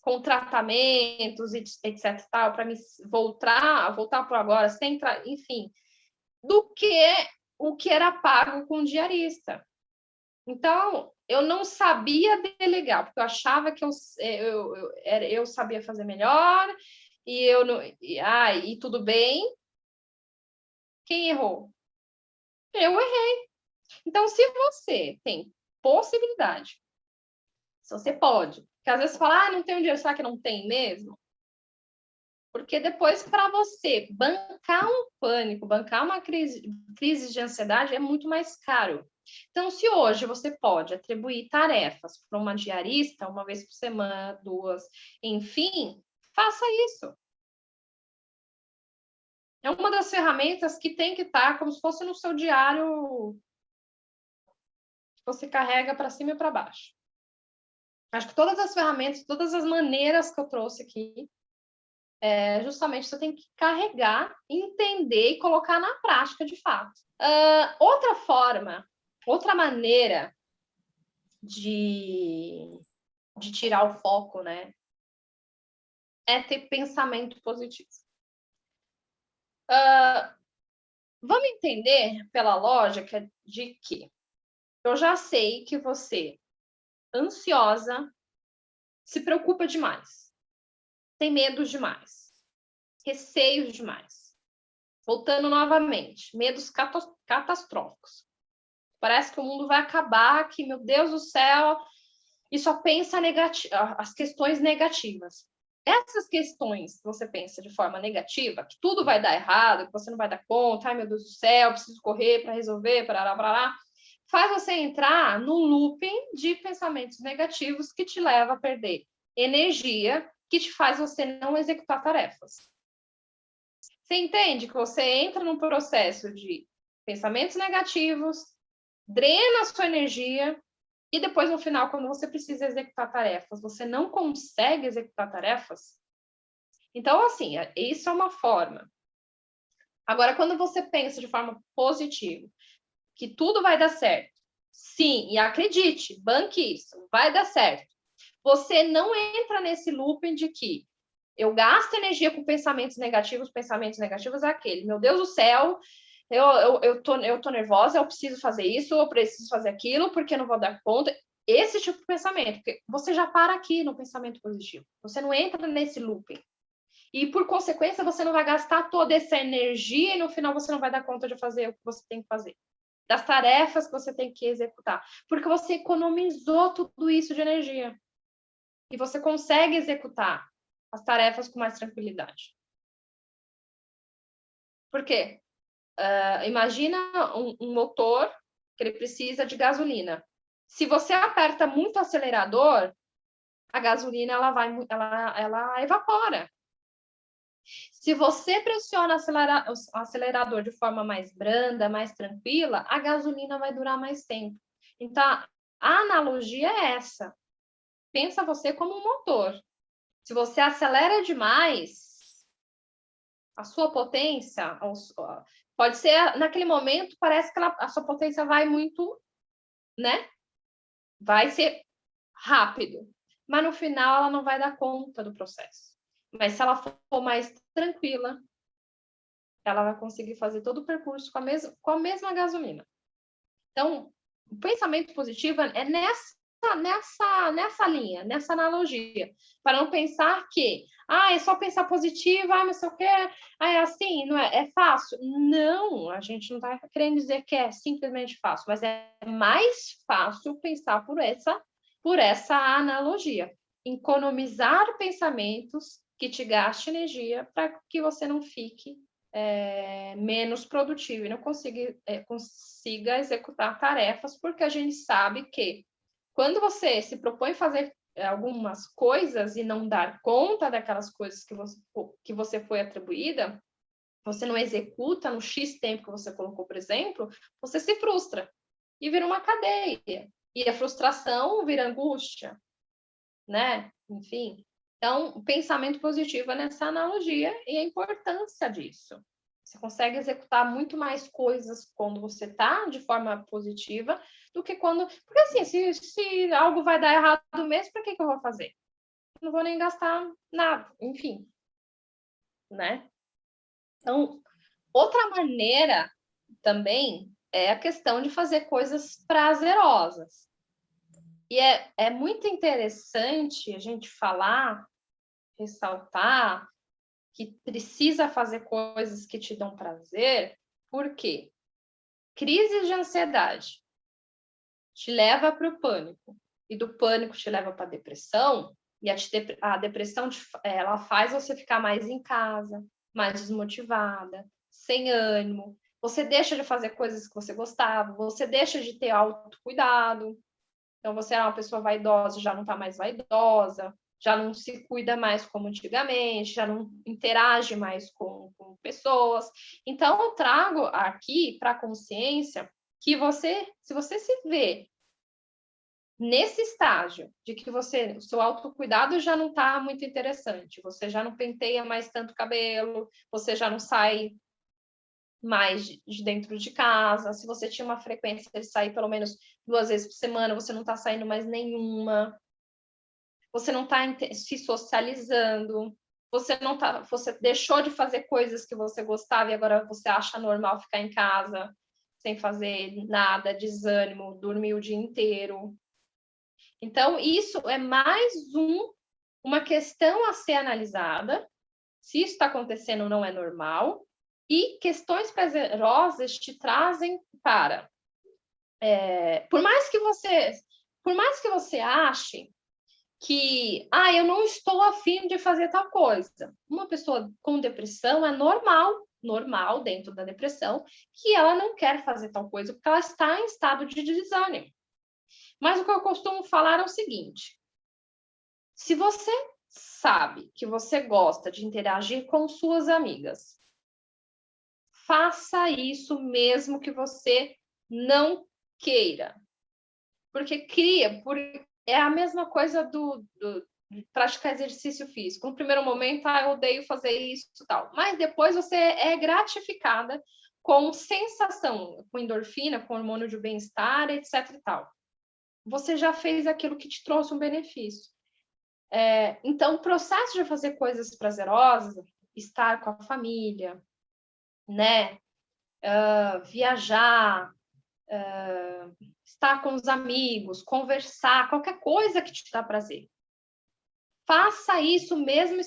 com tratamentos, etc, tal, para me voltar por agora, enfim, do que o que era pago com diarista. Então, eu não sabia delegar, porque eu achava que eu sabia fazer melhor, e eu não. E tudo bem. Quem errou? Eu errei. Então, se você tem possibilidade, se você pode, porque às vezes você fala, não tenho dinheiro, será que não tem mesmo? Porque depois, para você bancar um pânico, bancar uma crise de ansiedade, é muito mais caro. Então, se hoje você pode atribuir tarefas para uma diarista, uma vez por semana, 2, enfim, faça isso. É uma das ferramentas que tem que estar como se fosse no seu diário que você carrega para cima e para baixo. Acho que todas as ferramentas, todas as maneiras que eu trouxe aqui, justamente você tem que carregar, entender e colocar na prática de fato. Outra forma, outra maneira de tirar o foco, né, é ter pensamento positivo. Vamos entender pela lógica de que eu já sei que você, ansiosa, se preocupa demais, tem medos demais, receios demais. Voltando novamente, medos catastróficos. Parece que o mundo vai acabar, que, meu Deus do céu, e só pensa as questões negativas. Essas questões que você pensa de forma negativa, que tudo vai dar errado, que você não vai dar conta, ai meu Deus do céu, preciso correr para resolver, parará, faz você entrar num looping de pensamentos negativos que te leva a perder energia, que te faz você não executar tarefas. Você entende que você entra num processo de pensamentos negativos, drena a sua energia, e depois, no final, quando você precisa executar tarefas, você não consegue executar tarefas? Então, assim, isso é uma forma. Agora, quando você pensa de forma positiva, que tudo vai dar certo, sim, e acredite, banque isso, vai dar certo. Você não entra nesse looping de que eu gasto energia com pensamentos negativos é aquele, meu Deus do céu, eu tô nervosa, eu preciso fazer isso, eu preciso fazer aquilo, porque eu não vou dar conta. Esse tipo de pensamento, porque você já para aqui no pensamento positivo. Você não entra nesse looping. E, por consequência, você não vai gastar toda essa energia e, no final, você não vai dar conta de fazer o que você tem que fazer. Das tarefas que você tem que executar. Porque você economizou tudo isso de energia. E você consegue executar as tarefas com mais tranquilidade. Por quê? Imagina um motor que ele precisa de gasolina. Se você aperta muito o acelerador, a gasolina ela evapora. Se você pressiona o acelerador de forma mais branda, mais tranquila, a gasolina vai durar mais tempo. Então, a analogia é essa. Pensa você como um motor. Se você acelera demais, a sua potência, pode ser, naquele momento, parece que a sua potência vai muito, né? Vai ser rápido. Mas no final ela não vai dar conta do processo. Mas se ela for mais tranquila, ela vai conseguir fazer todo o percurso com a mesma gasolina. Então, o pensamento positivo é nessa linha, nessa analogia, para não pensar que é só pensar positivo, não sei o que, é assim, não é fácil. Não, a gente não está querendo dizer que é simplesmente fácil, mas é mais fácil pensar por essa analogia. Economizar pensamentos que te gastem energia para que você não fique menos produtivo e não consiga executar tarefas, porque a gente sabe que quando você se propõe fazer algumas coisas e não dar conta daquelas coisas que você foi atribuída, você não executa no X tempo que você colocou, por exemplo, você se frustra e vira uma cadeia. E a frustração vira angústia, né? Enfim. Então, o pensamento positivo é nessa analogia e a importância disso. Você consegue executar muito mais coisas quando você está de forma positiva do que quando... Porque, assim, se algo vai dar errado mesmo, para que eu vou fazer? Não vou nem gastar nada, enfim. Né? Então, outra maneira também é a questão de fazer coisas prazerosas. E é muito interessante a gente falar, ressaltar, que precisa fazer coisas que te dão prazer, porque crise de ansiedade te leva para o pânico, e do pânico te leva para a depressão, e a depressão ela faz você ficar mais em casa, mais desmotivada, sem ânimo, você deixa de fazer coisas que você gostava, você deixa de ter autocuidado, então você era uma pessoa vaidosa, já não está mais vaidosa, já não se cuida mais como antigamente, já não interage mais com pessoas. Então, eu trago aqui para a consciência que se você se vê nesse estágio de que o seu autocuidado já não está muito interessante, você já não penteia mais tanto cabelo, você já não sai mais de dentro de casa, se você tinha uma frequência de sair pelo menos 2 vezes por semana, você não está saindo mais nenhuma, você não está se socializando, você deixou de fazer coisas que você gostava e agora você acha normal ficar em casa sem fazer nada, desânimo, dormir o dia inteiro. Então, isso é mais uma questão a ser analisada. Se isso está acontecendo, não é normal. E questões prazerosas te trazem para... por mais que você ache que eu não estou afim de fazer tal coisa. Uma pessoa com depressão é normal dentro da depressão, que ela não quer fazer tal coisa porque ela está em estado de desânimo. Mas o que eu costumo falar é o seguinte: se você sabe que você gosta de interagir com suas amigas, faça isso mesmo que você não queira. Porque é a mesma coisa de praticar exercício físico. No primeiro momento, eu odeio fazer isso e tal. Mas depois você é gratificada com sensação, com endorfina, com hormônio de bem-estar, etc e tal. Você já fez aquilo que te trouxe um benefício. Então, o processo de fazer coisas prazerosas, estar com a família, né? viajar, estar com os amigos, conversar, qualquer coisa que te dá prazer. Faça isso mesmo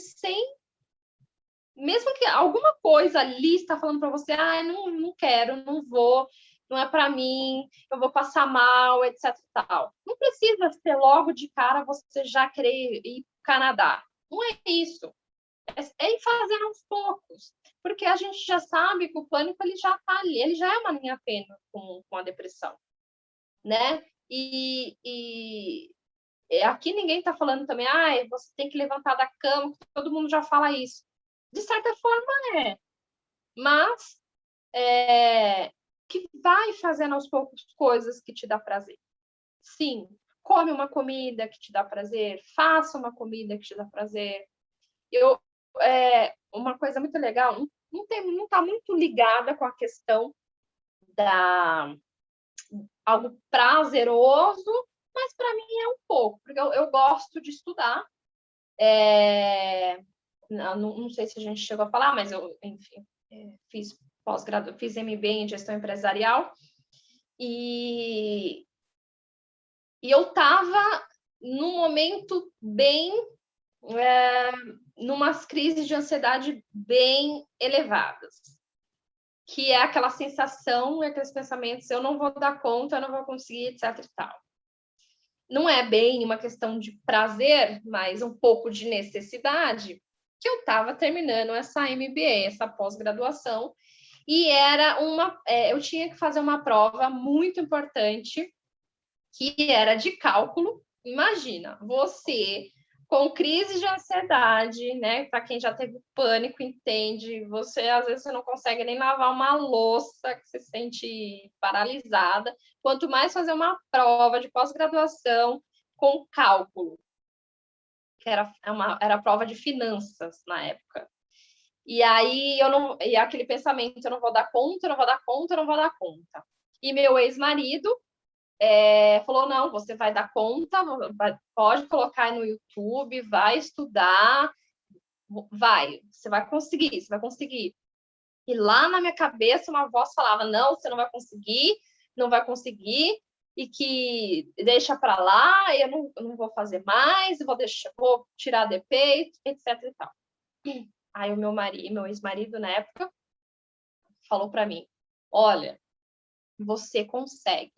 que alguma coisa ali está falando para você, não quero, não vou, não é para mim, eu vou passar mal, etc. Tal. Não precisa ser logo de cara você já querer ir para o Canadá. Não é isso. É ir fazendo aos poucos. Porque a gente já sabe que o pânico ele já está ali, ele já é uma linha tênue com a depressão, né? E aqui ninguém está falando também, você tem que levantar da cama, todo mundo já fala isso. De certa forma, mas que vai fazendo aos poucos coisas que te dá prazer. Sim, come uma comida que te dá prazer, faça uma comida que te dá prazer. Uma coisa muito legal, não está muito ligada com a questão da algo prazeroso, mas para mim é um pouco, porque eu gosto de estudar. Não sei se a gente chegou a falar, mas eu, enfim, fiz pós-graduação, fiz MBA em gestão empresarial e eu estava num momento bem, numas crises de ansiedade bem elevadas, que é aquela sensação, aqueles pensamentos, eu não vou dar conta, eu não vou conseguir, etc. e tal. Não é bem uma questão de prazer, mas um pouco de necessidade, que eu estava terminando essa MBA, essa pós-graduação, e eu tinha que fazer uma prova muito importante, que era de cálculo. Imagina, você com crise de ansiedade, né? Para quem já teve pânico, entende. Às vezes, você não consegue nem lavar uma louça, que você se sente paralisada. Quanto mais fazer uma prova de pós-graduação com cálculo, que era a prova de finanças na época. E aí, e aquele pensamento, eu não vou dar conta, eu não vou dar conta, eu não vou dar conta. E meu ex-marido falou, não, você vai dar conta, pode colocar no YouTube, vai estudar, você vai conseguir. E lá na minha cabeça uma voz falava, não, você não vai conseguir, e que deixa para lá, eu não vou fazer mais, vou tirar DP, etc. e tal. Aí o meu ex-marido na época falou para mim, olha, você consegue.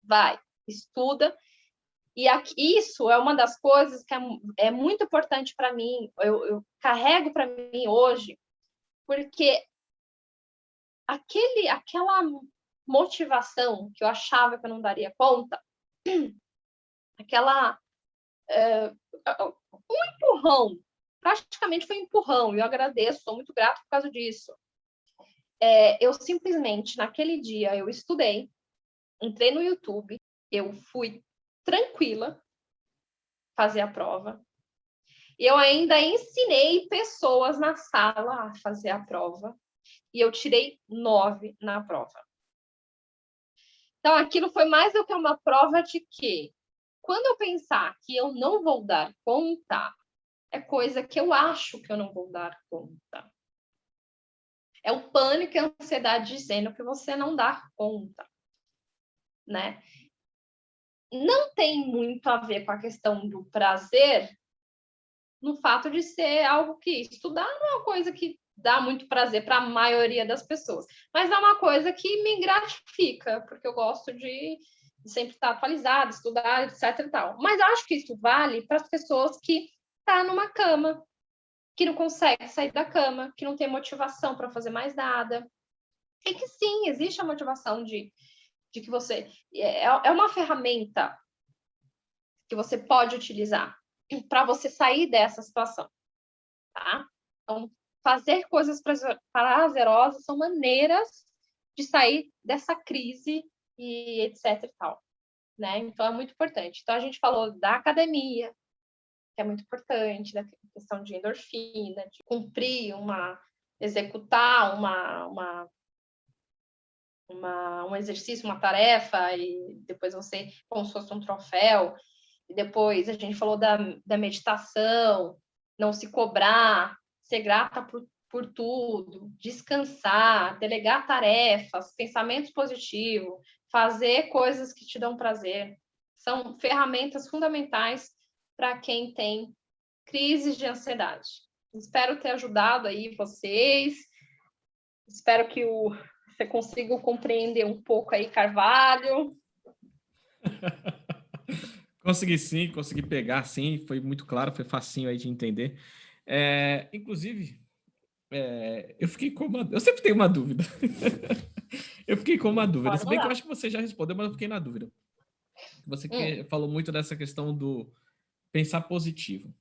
Vai, estuda. E isso é uma das coisas que é muito importante para mim, eu carrego para mim hoje, porque aquela motivação que eu achava que eu não daria conta, um empurrão, praticamente foi um empurrão, e eu agradeço, sou muito grata por causa disso. Eu simplesmente, naquele dia, eu estudei, entrei no YouTube, eu fui tranquila fazer a prova. E eu ainda ensinei pessoas na sala a fazer a prova. E eu tirei 9 na prova. Então, aquilo foi mais do que uma prova de que, quando eu pensar que eu não vou dar conta, é coisa que eu acho que eu não vou dar conta. É o pânico e a ansiedade dizendo que você não dá conta, né? Não tem muito a ver com a questão do prazer, no fato de ser algo que estudar não é uma coisa que dá muito prazer para a maioria das pessoas, mas é uma coisa que me gratifica, porque eu gosto de sempre estar atualizada, estudar, etc. e tal. Mas acho que isso vale para as pessoas que estão numa cama, que não consegue sair da cama, que não tem motivação para fazer mais nada. E que sim, existe a motivação de que você... É uma ferramenta que você pode utilizar para você sair dessa situação, tá? Então, fazer coisas prazerosas são maneiras de sair dessa crise e etc e tal, né? Então, é muito importante. Então, a gente falou da academia, que é muito importante, da questão de endorfina, de cumprir executar um exercício, uma tarefa, e depois você, como se fosse um troféu. E depois a gente falou da meditação, não se cobrar, ser grata por por tudo, descansar, delegar tarefas, pensamentos positivos, fazer coisas que te dão prazer, são ferramentas fundamentais para quem tem crises de ansiedade. Espero ter ajudado aí vocês. Espero que você consiga compreender um pouco aí, Carvalho. Consegui sim, consegui pegar sim, foi muito claro, foi facinho aí de entender. Inclusive, eu sempre tenho uma dúvida. Eu fiquei com uma dúvida, Pode se bem que eu mandar. acho que você já respondeu, mas eu fiquei na dúvida. Você falou muito dessa questão do pensar positivo.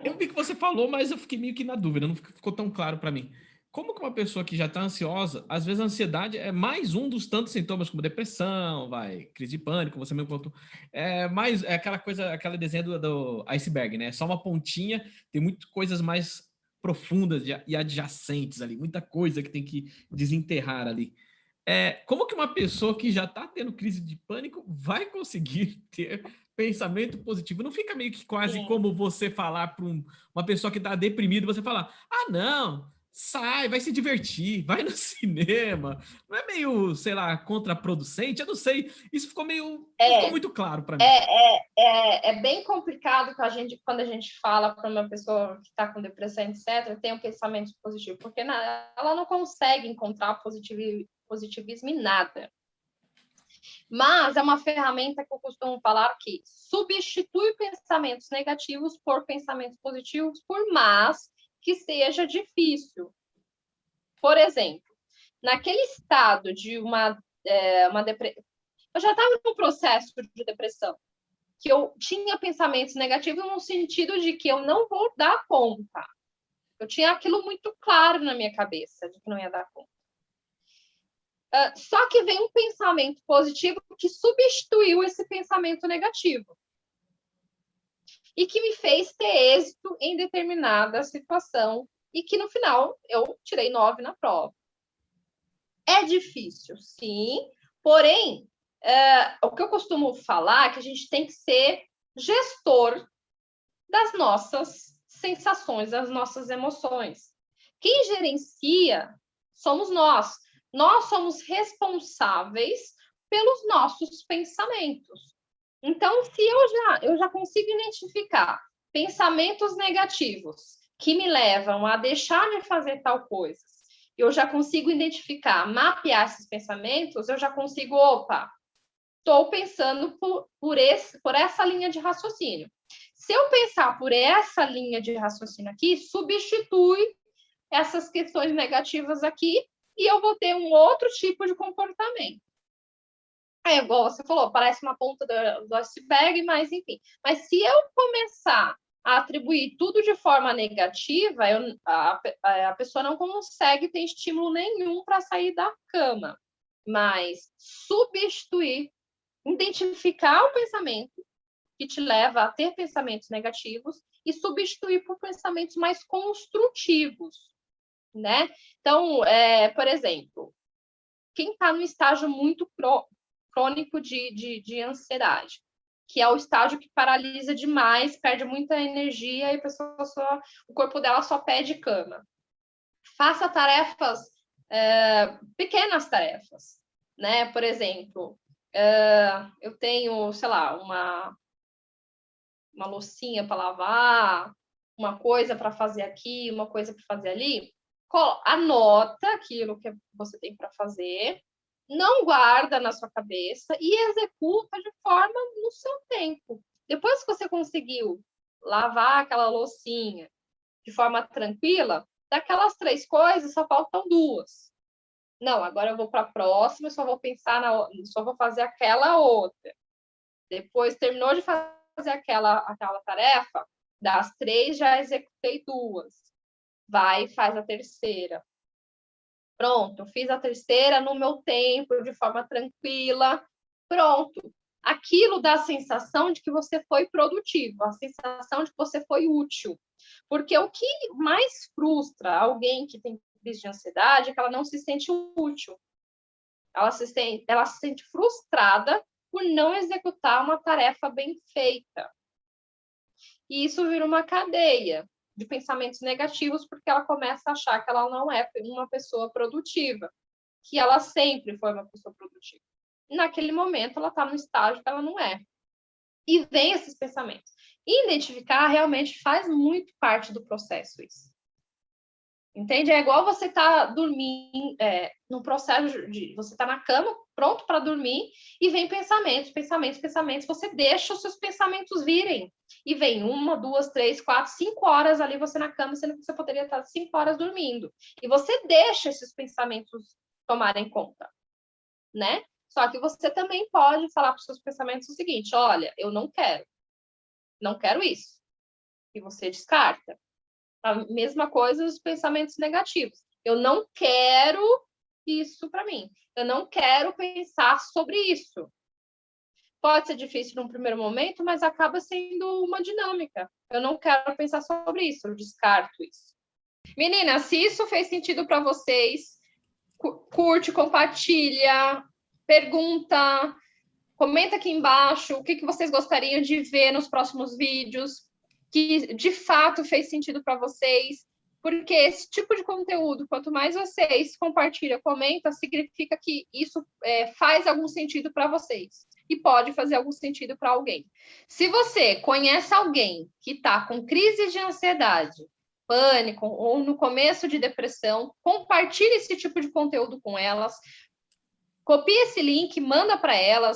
Eu vi que você falou, mas eu fiquei meio que na dúvida, não ficou tão claro para mim. Como que uma pessoa que já está ansiosa, às vezes a ansiedade é mais um dos tantos sintomas, como depressão, crise de pânico, você mesmo contou. É aquela coisa, aquela desenho do iceberg, né? É só uma pontinha, tem muitas coisas mais profundas e adjacentes ali, muita coisa que tem que desenterrar ali. Como que uma pessoa que já está tendo crise de pânico vai conseguir ter pensamento positivo? Não fica meio que quase como você falar para uma pessoa que está deprimida, você falar, não, sai, vai se divertir, vai no cinema. Não é meio, sei lá, contraproducente? Eu não sei. Isso ficou meio... Não ficou muito claro para mim. É bem complicado quando a gente fala para uma pessoa que está com depressão, etc., tem um pensamento positivo, porque ela não consegue encontrar positivismo em nada. Mas é uma ferramenta que eu costumo falar que substitui pensamentos negativos por pensamentos positivos, por mais que seja difícil. Por exemplo, naquele estado de uma depressão, eu já estava num processo de depressão, que eu tinha pensamentos negativos no sentido de que eu não vou dar conta. Eu tinha aquilo muito claro na minha cabeça, de que não ia dar conta. Só que vem um pensamento positivo que substituiu esse pensamento negativo. E que me fez ter êxito em determinada situação e que, no final, eu tirei 9 na prova. É difícil, sim, porém, o que eu costumo falar é que a gente tem que ser gestor das nossas sensações, das nossas emoções. Quem gerencia somos nós. Nós somos responsáveis pelos nossos pensamentos. Então, se eu já consigo identificar pensamentos negativos que me levam a deixar de fazer tal coisa, eu já consigo identificar, mapear esses pensamentos, eu já consigo, estou pensando por essa linha de raciocínio. Se eu pensar por essa linha de raciocínio aqui, substitui essas questões negativas aqui e eu vou ter um outro tipo de comportamento. Igual você falou, parece uma ponta do iceberg, mas enfim. Mas se eu começar a atribuir tudo de forma negativa, a pessoa não consegue ter estímulo nenhum para sair da cama. Mas substituir, identificar o pensamento que te leva a ter pensamentos negativos e substituir por pensamentos mais construtivos, né? Então, por exemplo, quem está no estágio muito crônico de ansiedade, que é o estágio que paralisa demais, perde muita energia e a pessoa o corpo dela só pede cama. Faça tarefas, pequenas tarefas, né? Por exemplo, eu tenho, sei lá, uma loucinha para lavar, uma coisa para fazer aqui, uma coisa para fazer ali. Anota aquilo que você tem para fazer, não guarda na sua cabeça e executa de forma no seu tempo. Depois que você conseguiu lavar aquela loucinha de forma tranquila, daquelas 3 coisas só faltam 2. Não, agora eu vou para a próxima, só vou fazer aquela outra. Depois terminou de fazer aquela tarefa, das 3 já executei 2. Vai e faz a terceira. Pronto, fiz a terceira no meu tempo, de forma tranquila. Pronto. Aquilo dá a sensação de que você foi produtivo, a sensação de que você foi útil. Porque o que mais frustra alguém que tem crise de ansiedade é que ela não se sente útil. Ela se sente frustrada por não executar uma tarefa bem feita. E isso vira uma cadeia de pensamentos negativos, porque ela começa a achar que ela não é uma pessoa produtiva, que ela sempre foi uma pessoa produtiva. Naquele momento, ela está no estágio que ela não é. E vem esses pensamentos. Identificar realmente faz muito parte do processo isso. Entende? É igual você tá dormindo, no processo de você tá na cama, pronto para dormir, e vem pensamentos, você deixa os seus pensamentos virem. E vem 1, 2, 3, 4, 5 horas ali você na cama, sendo que você poderia estar 5 horas dormindo. E você deixa esses pensamentos tomarem conta, né? Só que você também pode falar para os seus pensamentos o seguinte: olha, eu não quero isso. E você descarta. A mesma coisa os pensamentos negativos. Eu não quero isso para mim. Eu não quero pensar sobre isso. Pode ser difícil num primeiro momento, mas acaba sendo uma dinâmica. Eu não quero pensar sobre isso, eu descarto isso. Meninas, se isso fez sentido para vocês, curte, compartilha, pergunta, comenta aqui embaixo o que vocês gostariam de ver nos próximos vídeos, que de fato fez sentido para vocês, porque esse tipo de conteúdo, quanto mais vocês compartilham, comentam, significa que isso faz algum sentido para vocês e pode fazer algum sentido para alguém. Se você conhece alguém que está com crise de ansiedade, pânico ou no começo de depressão, compartilhe esse tipo de conteúdo com elas, copie esse link, manda para elas,